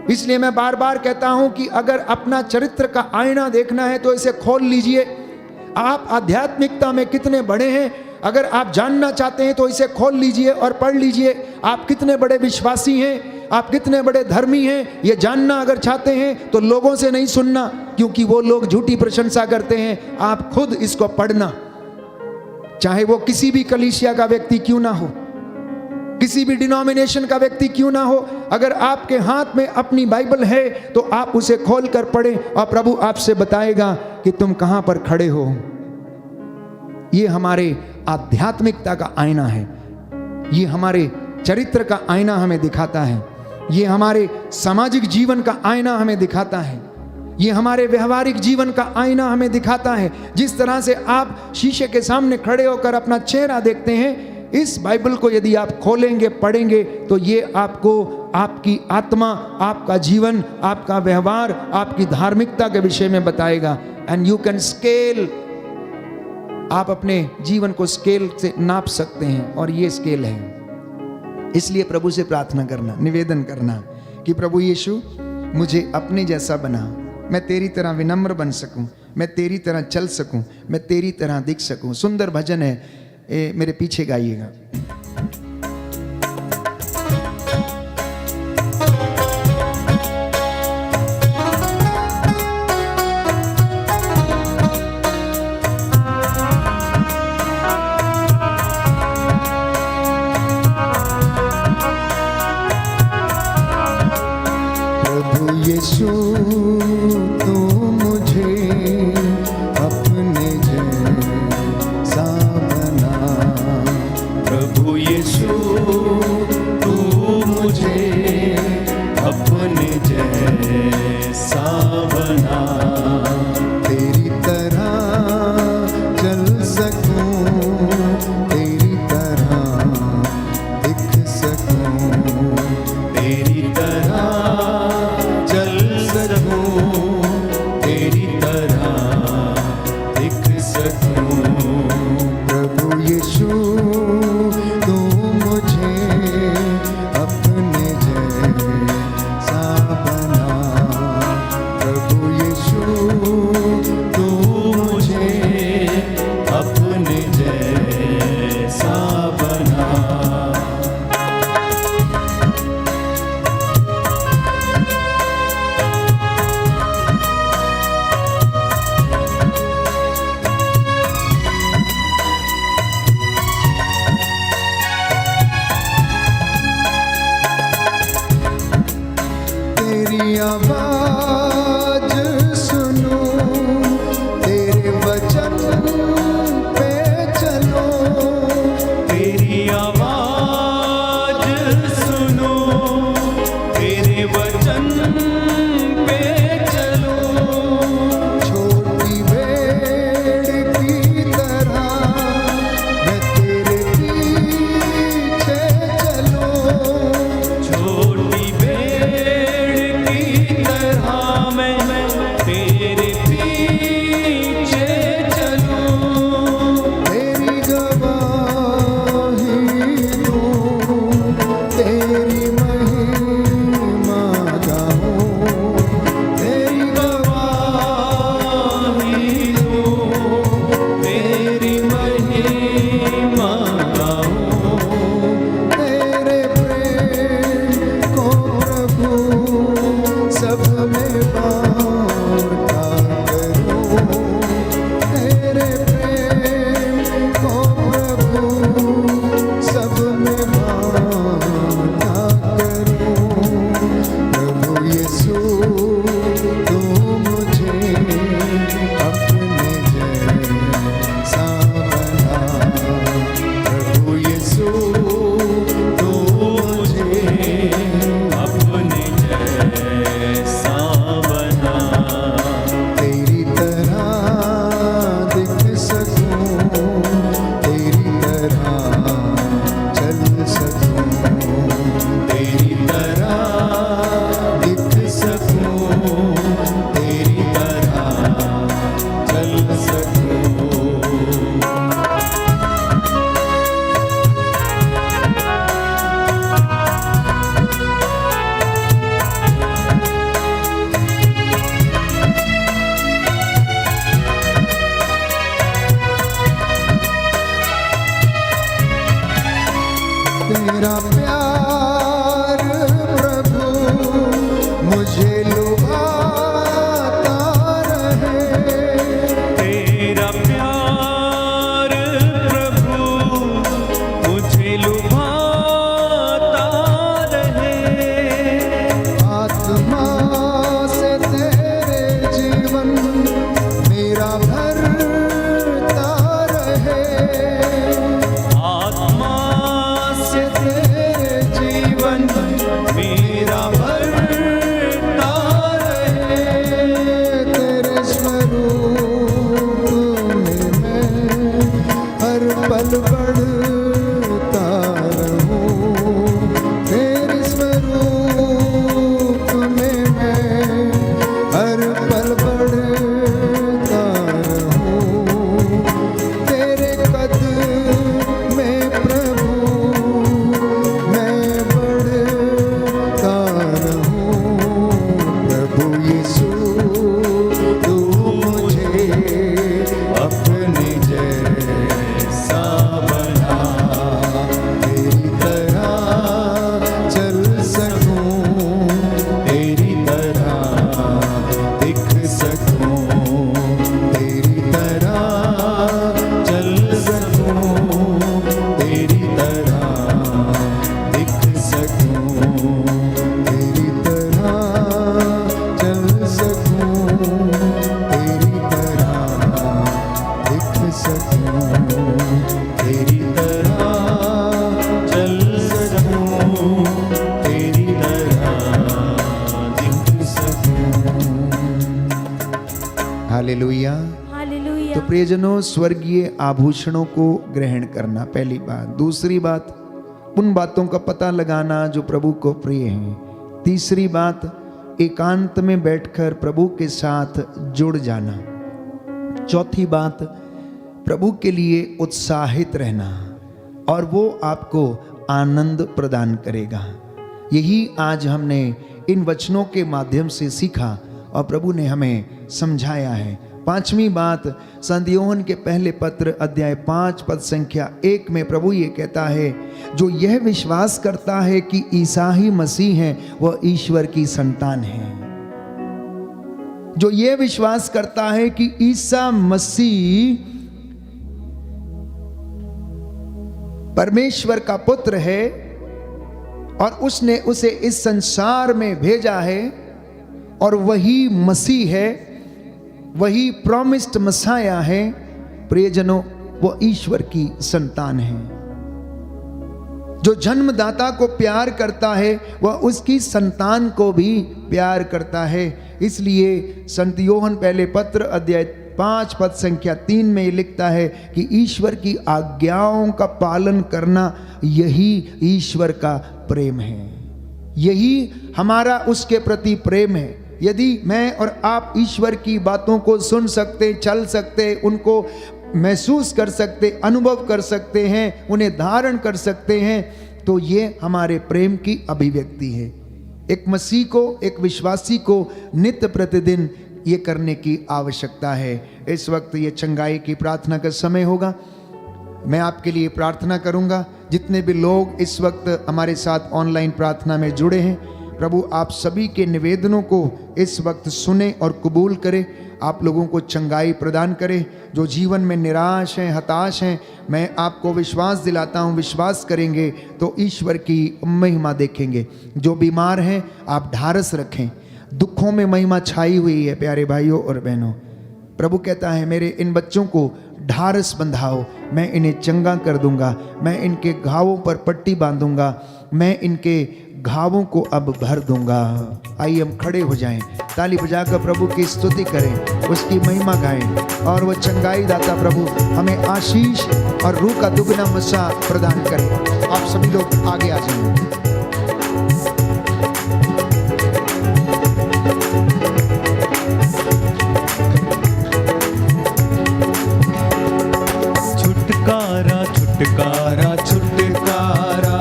इसलिए मैं बार बार कहता हूं कि अगर अपना चरित्र का आईना देखना है तो इसे खोल लीजिए। आप आध्यात्मिकता में कितने बड़े हैं, अगर आप जानना चाहते हैं तो इसे खोल लीजिए और पढ़ लीजिए। आप कितने बड़े विश्वासी हैं, आप कितने बड़े धर्मी हैं, ये जानना अगर चाहते हैं तो लोगों से नहीं सुनना, क्योंकि वो लोग झूठी प्रशंसा करते हैं। आप खुद इसको पढ़ना, चाहे वो किसी भी कलीसिया का व्यक्ति क्यों ना हो, किसी भी डिनोमिनेशन का व्यक्ति क्यों ना हो। अगर आपके हाथ में अपनी बाइबल है तो आप उसे खोल कर पढ़ें और प्रभु आपसे बताएगा कि तुम कहां पर खड़े हो। ये हमारे आध्यात्मिकता का आईना है, ये हमारे चरित्र का आईना हमें दिखाता है, ये हमारे सामाजिक जीवन का आईना हमें दिखाता है, ये हमारे व्यवहारिक जीवन का आईना हमें दिखाता है। जिस तरह से आप शीशे के सामने खड़े होकर अपना चेहरा देखते हैं, इस बाइबल को यदि आप खोलेंगे, पढ़ेंगे, तो ये आपको आपकी आत्मा, आपका जीवन, आपका व्यवहार, आपकी धार्मिकता के विषय में बताएगा। एंड यू कैन स्केल, आप अपने जीवन को स्केल से नाप सकते हैं, और ये स्केल है। इसलिए प्रभु से प्रार्थना करना, निवेदन करना कि प्रभु यीशु मुझे अपने जैसा बना, मैं तेरी तरह विनम्र बन सकूं, मैं तेरी तरह चल सकूं, मैं तेरी तरह दिख सकूं। सुंदर भजन है, मेरे पीछे गाइएगा। प्रभु यीशु तू मुझे अपने जैसा बना, प्रभु यीशु तू मुझे अपने जैसा बना, तेरी तरह चल सकूं, तेरी तरह दिख सकूं, तेरी तरह चल सकूं, तेरी तरह दिख सकूं। प्रभु यीशु तू मुझे अपने जैसा बना, प्रभु यीशु तू मुझे अपने जैसा बना। तेरी आवाज सुनूं, तेरे वचन पे चलो, तेरी आवाज सुनो, तेरे वचन पे चलो, छोटी भेड़ की तरह मैं तेरे पीछे चलूं, छोटी भेड़ की तरह मैं तेरे पीछे चलूं, तेरी गवाही दूं, तेरी महिमा गाऊं, तेरी गवाही दूं, तेरी महिमा गाऊं, तेरे प्रेम को प्रभु सब में बांटा करूं, तेरे प्रेम को प्रभु सब में बांटा करूं। प्रभु यीशु तू मुझे अपने जैसा बना, प्रभु यीशु तू मुझे अपने जैसा बना, तेरी तरह दिख सकूं, तेरी तरह चल सकूं, तेरी तरह दिख सकूं, तेरी तरह चल सकूं। तेरा प्यार प्रभु मुझे लुभाता रहे, तेरा प्यार प्रभु मुझे लुभाता रहे, आत्मा से तेरे जीवन मेरा भरता रहे, आत्मा से तेरे जीवन प्रियजनों, स्वर्गीय आभूषणों को ग्रहण करना पहली बात। दूसरी बात, उन बातों का पता लगाना जो प्रभु को प्रिय हैं। तीसरी बात, एकांत में बैठकर प्रभु के साथ जुड़ जाना। चौथी बात, प्रभु के लिए उत्साहित रहना, और वो आपको आनंद प्रदान करेगा। यही आज हमने इन वचनों के माध्यम से सीखा और प्रभु ने हमें समझाया है। पांचवी बात, संत यूहन्ना के पहले पत्र अध्याय 5 पद संख्या 1 में प्रभु ये कहता है, जो यह विश्वास करता है कि ईसा ही मसीह है वह ईश्वर की संतान है। जो यह विश्वास करता है कि ईसा मसीह परमेश्वर का पुत्र है और उसने उसे इस संसार में भेजा है, और वही मसीह है, वही प्रॉमिस्ड मसाया है, प्रियजनों वो ईश्वर की संतान है। जो जन्मदाता को प्यार करता है वह उसकी संतान को भी प्यार करता है। इसलिए संत यूहन्ना पहले पत्र अध्याय 5 पद संख्या 3 में लिखता है कि ईश्वर की आज्ञाओं का पालन करना यही ईश्वर का प्रेम है, यही हमारा उसके प्रति प्रेम है। यदि मैं और आप ईश्वर की बातों को सुन सकते, चल सकते, उनको महसूस कर सकते, अनुभव कर सकते हैं, उन्हें धारण कर सकते हैं, तो ये हमारे प्रेम की अभिव्यक्ति है। एक मसीह को, एक विश्वासी को नित्य प्रतिदिन ये करने की आवश्यकता है। इस वक्त ये चंगाई की प्रार्थना का समय होगा। मैं आपके लिए प्रार्थना करूंगा। जितने भी लोग इस वक्त हमारे साथ ऑनलाइन प्रार्थना में जुड़े हैं, प्रभु आप सभी के निवेदनों को इस वक्त सुने और कबूल करे। आप लोगों को चंगाई प्रदान करे। जो जीवन में निराश हैं, हताश हैं, मैं आपको विश्वास दिलाता हूँ, विश्वास करेंगे तो ईश्वर की महिमा देखेंगे। जो बीमार हैं आप ढारस रखें। दुखों में महिमा छाई हुई है प्यारे भाइयों और बहनों। प्रभु कहता है मेरे इन बच्चों को ढारस बंधाओ, मैं इन्हें चंगा कर दूंगा, मैं इनके घावों पर पट्टी बांधूंगा, मैं इनके घावों को अब भर दूंगा। आइए हम खड़े हो जाएं, ताली बजाकर प्रभु की स्तुति करें, उसकी महिमा गाएं, और वह चंगाई दाता प्रभु हमें आशीष और रूह का दुगना मसा प्रदान करें। आप सभी लोग आगे आ जाएं। छुटकारा छुटकारा छुटकारा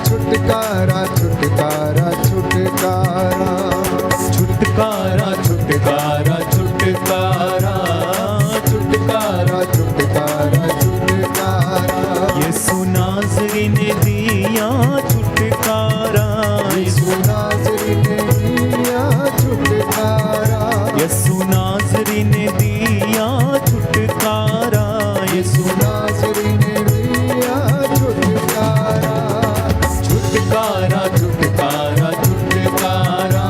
छुटकारा छुटकारा छुटकारा छुटकारा छुटकारा छुटकारा छुटकारा छुटकारा छुटकारा यीशु नाज़री ने दिया छुटकारा, यीशु नाज़री ने दिया छुटकारा, यीशु नाज़री ने दिया छुटकारा, यीशु नाज़री ने दिया छुटकारा। छुटकारा छुटकारा छुटकारा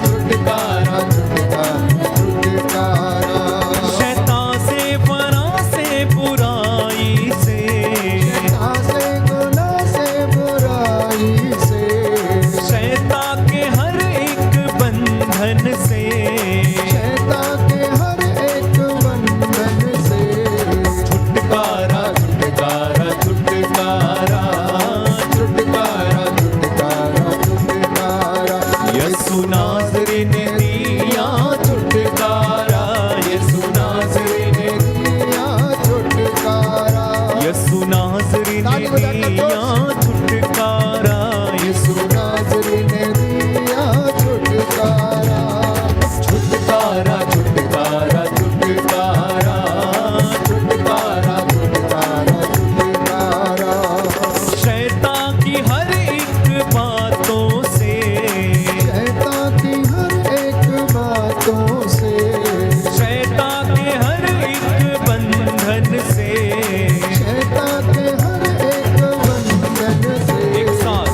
छुटकारा छुटकारा छुटकारा शैतान से फना से बुराई से, शैतान से गुनाह से बुराई से, शैतान के हर एक बंधन से, शैतान के हर एक बंधन से छुटकारा छुटकारा छुटकारा छुटकारा छुटकारा छुटकारा यीशु नाज़री ने दिया छुटकारा, यीशु नाज़री ने दिया छुटकारा, यीशु नाज़री ने दिया छुटकारा, यीशु नाज़री ने दिया छुटकारा। छुटकारा छुटकारा छुटकारा छुटकारा छुटकारा छुटकारा शैतान की हर एक बातों से, शैतान की हर एक बातों से, शैतान के हर एक बंधन से, शैतान के हर एक बंधन से एक साथ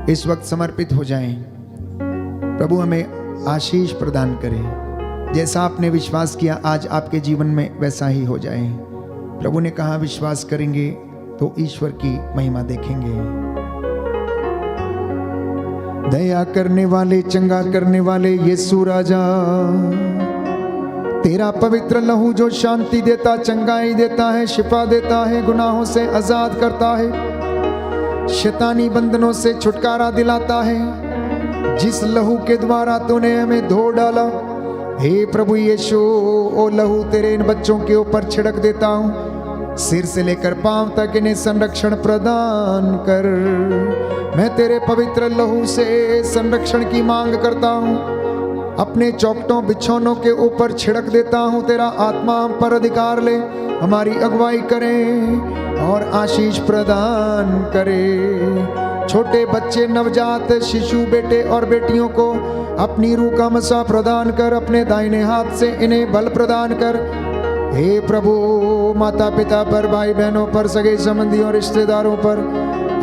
इस वक्त समर्पित हो जाएं। प्रभु हमें आशीष प्रदान करें। जैसा आपने विश्वास किया आज आपके जीवन में वैसा ही हो जाए। प्रभु ने कहा विश्वास करेंगे तो ईश्वर की महिमा देखेंगे। दया करने वाले, चंगा करने वाले यीशु राजा, तेरा पवित्र लहू जो शांति देता, चंगाई देता है, शिफा देता है, गुनाहों से आजाद करता है, शैतानी बंधनों से छुटकारा दिलाता है, जिस लहू के द्वारा तूने हमें धो डाला। हे प्रभु यीशु, ओ लहू तेरे इन बच्चों के ऊपर छिड़क देता हूँ, सिर से लेकर पांव तक इन्हें संरक्षण प्रदान कर। मैं तेरे पवित्र लहू से संरक्षण की मांग करता हूँ, अपने चौखटों बिछौनों के ऊपर छिड़क देता हूँ। तेरा आत्मा हम पर अधिकार ले, हमारी अगुवाई करे और आशीष प्रदान करे। छोटे बच्चे, नवजात शिशु, बेटे और बेटियों को अपनी रूह का मसा प्रदान कर, अपने दाहिने हाथ से इन्हें बल प्रदान कर। हे प्रभु, माता पिता पर, भाई बहनों पर, सगे संबंधियों और रिश्तेदारों पर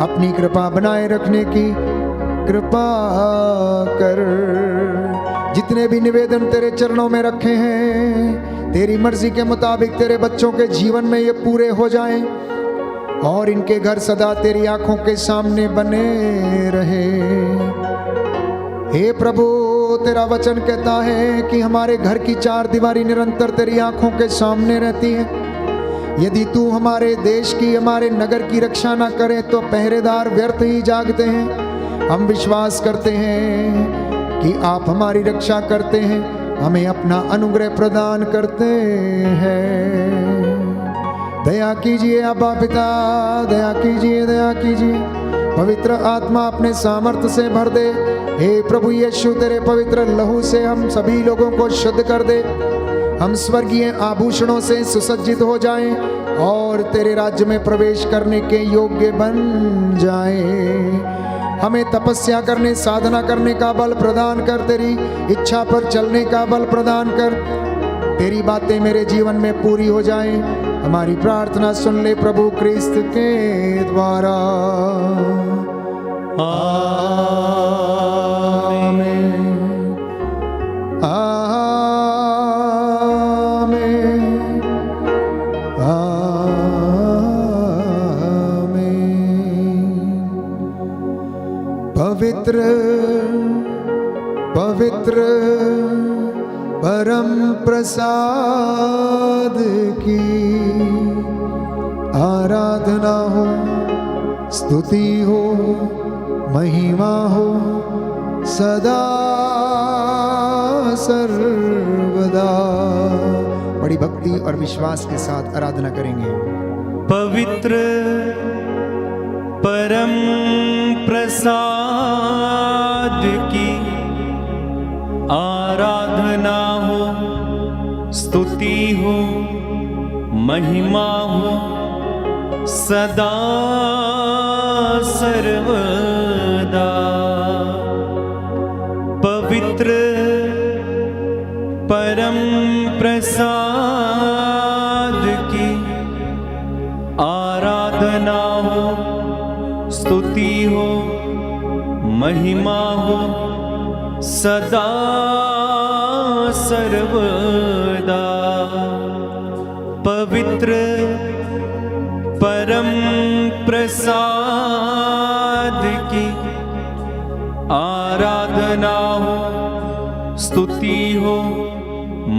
अपनी कृपा बनाए रखने की कृपा कर। जितने भी निवेदन तेरे चरणों में रखे हैं, तेरी मर्जी के मुताबिक तेरे बच्चों के जीवन में ये पूरे हो जाएं और इनके घर सदा तेरी आंखों के सामने बने रहे। हे प्रभु, तेरा वचन कहता है कि हमारे घर की चार दीवारी निरंतर तेरी आंखों के सामने रहती है। यदि तू हमारे देश की, हमारे नगर की रक्षा ना करे तो पहरेदार व्यर्थ ही जागते हैं। हम विश्वास करते हैं कि आप हमारी रक्षा करते हैं, हमें अपना अनुग्रह प्रदान करते हैं। दया कीजिए अब्बा पिता, दया कीजिए, दया कीजिए। पवित्र आत्मा अपने सामर्थ्य से भर दे। हे प्रभु यीशु, तेरे पवित्र लहू से हम सभी लोगों को शुद्ध कर दे। हम स्वर्गीय आभूषणों से सुसज्जित हो जाएं और तेरे राज्य में प्रवेश करने के योग्य बन जाएं। हमें तपस्या करने, साधना करने का बल प्रदान कर, तेरी इच्छा पर चलने का बल प्रदान कर। तेरी बातें मेरे जीवन में पूरी हो जाएं। हमारी प्रार्थना सुन ले प्रभु क्रिस्त के द्वारा। आमीन, आमीन, आमीन। पवित्र पवित्र परम प्रसाद की आराधना हो, स्तुति हो, महिमा हो सदा सर्वदा। बड़ी भक्ति और विश्वास के साथ आराधना करेंगे। पवित्र परम प्रसाद की आराधना हो, स्तुति हो, महिमा हो सदा सर्वदा। पवित्र परम प्रसाद की आराधना हो, स्तुति हो, महिमा हो सदा सर्वदा। पवित्र परम प्रसाद की आराधना हो, स्तुति हो,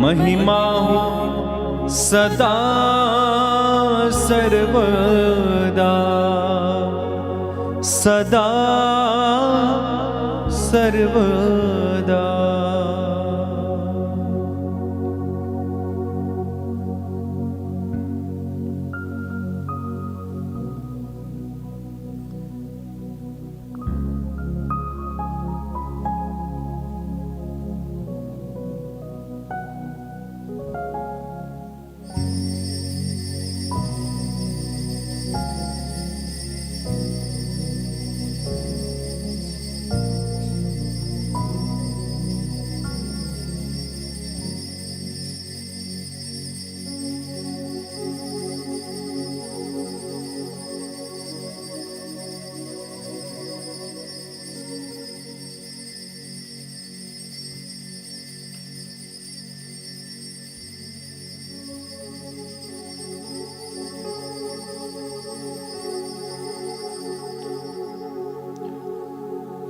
महिमा हो सदा सर्वदा, सदा सर्वदा।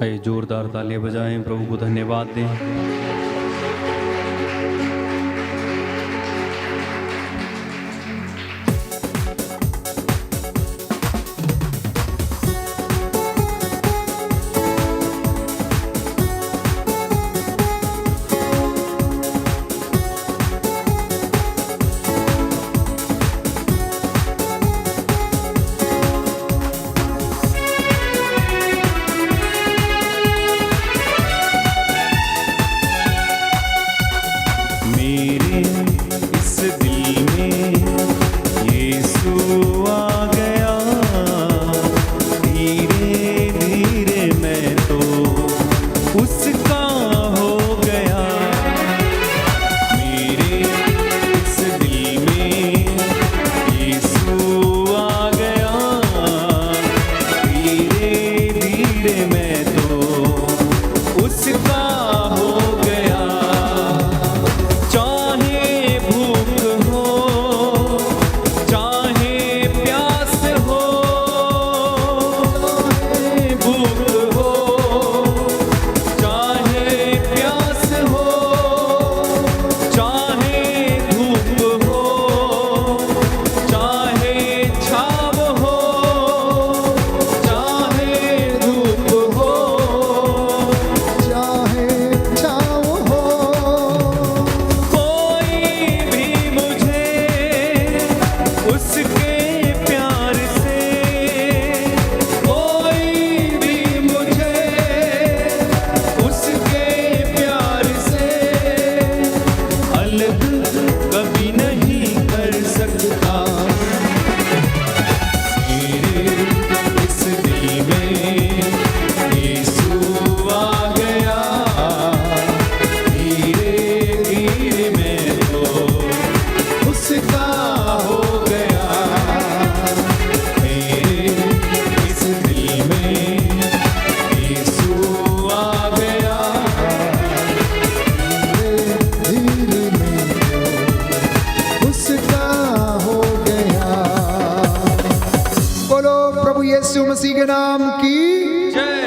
आइए जोरदार तालियां बजाएं, प्रभु को धन्यवाद दें। मेरे इस दिल में यीशु आ गया, धीरे धीरे मैं तो उसका हो गया। मेरे इस दिल में यीशु आ गया, धीरे धीरे मैं तो उसका हो गया। चाहे भूख हो, चाहे प्यास हो, भूख हो, चाहे प्यास हो, चाहे धूप हो, चाहे छाव हो, चाहे धूप हो, चाहे छाँव हो, कोई भी मुझे उसके प्यार से, कोई भी मुझे उसके प्यार से अलग कभी नहीं कर सकता। मेरे इस दिल में यीशु आ गया, धीरे धीरे मैं तो उसका हो गया। मेरे इस दिल में यीशु आ गया, धीरे में उसका हो गया। बोलो प्रभु यीशु मसीह के नाम की जय।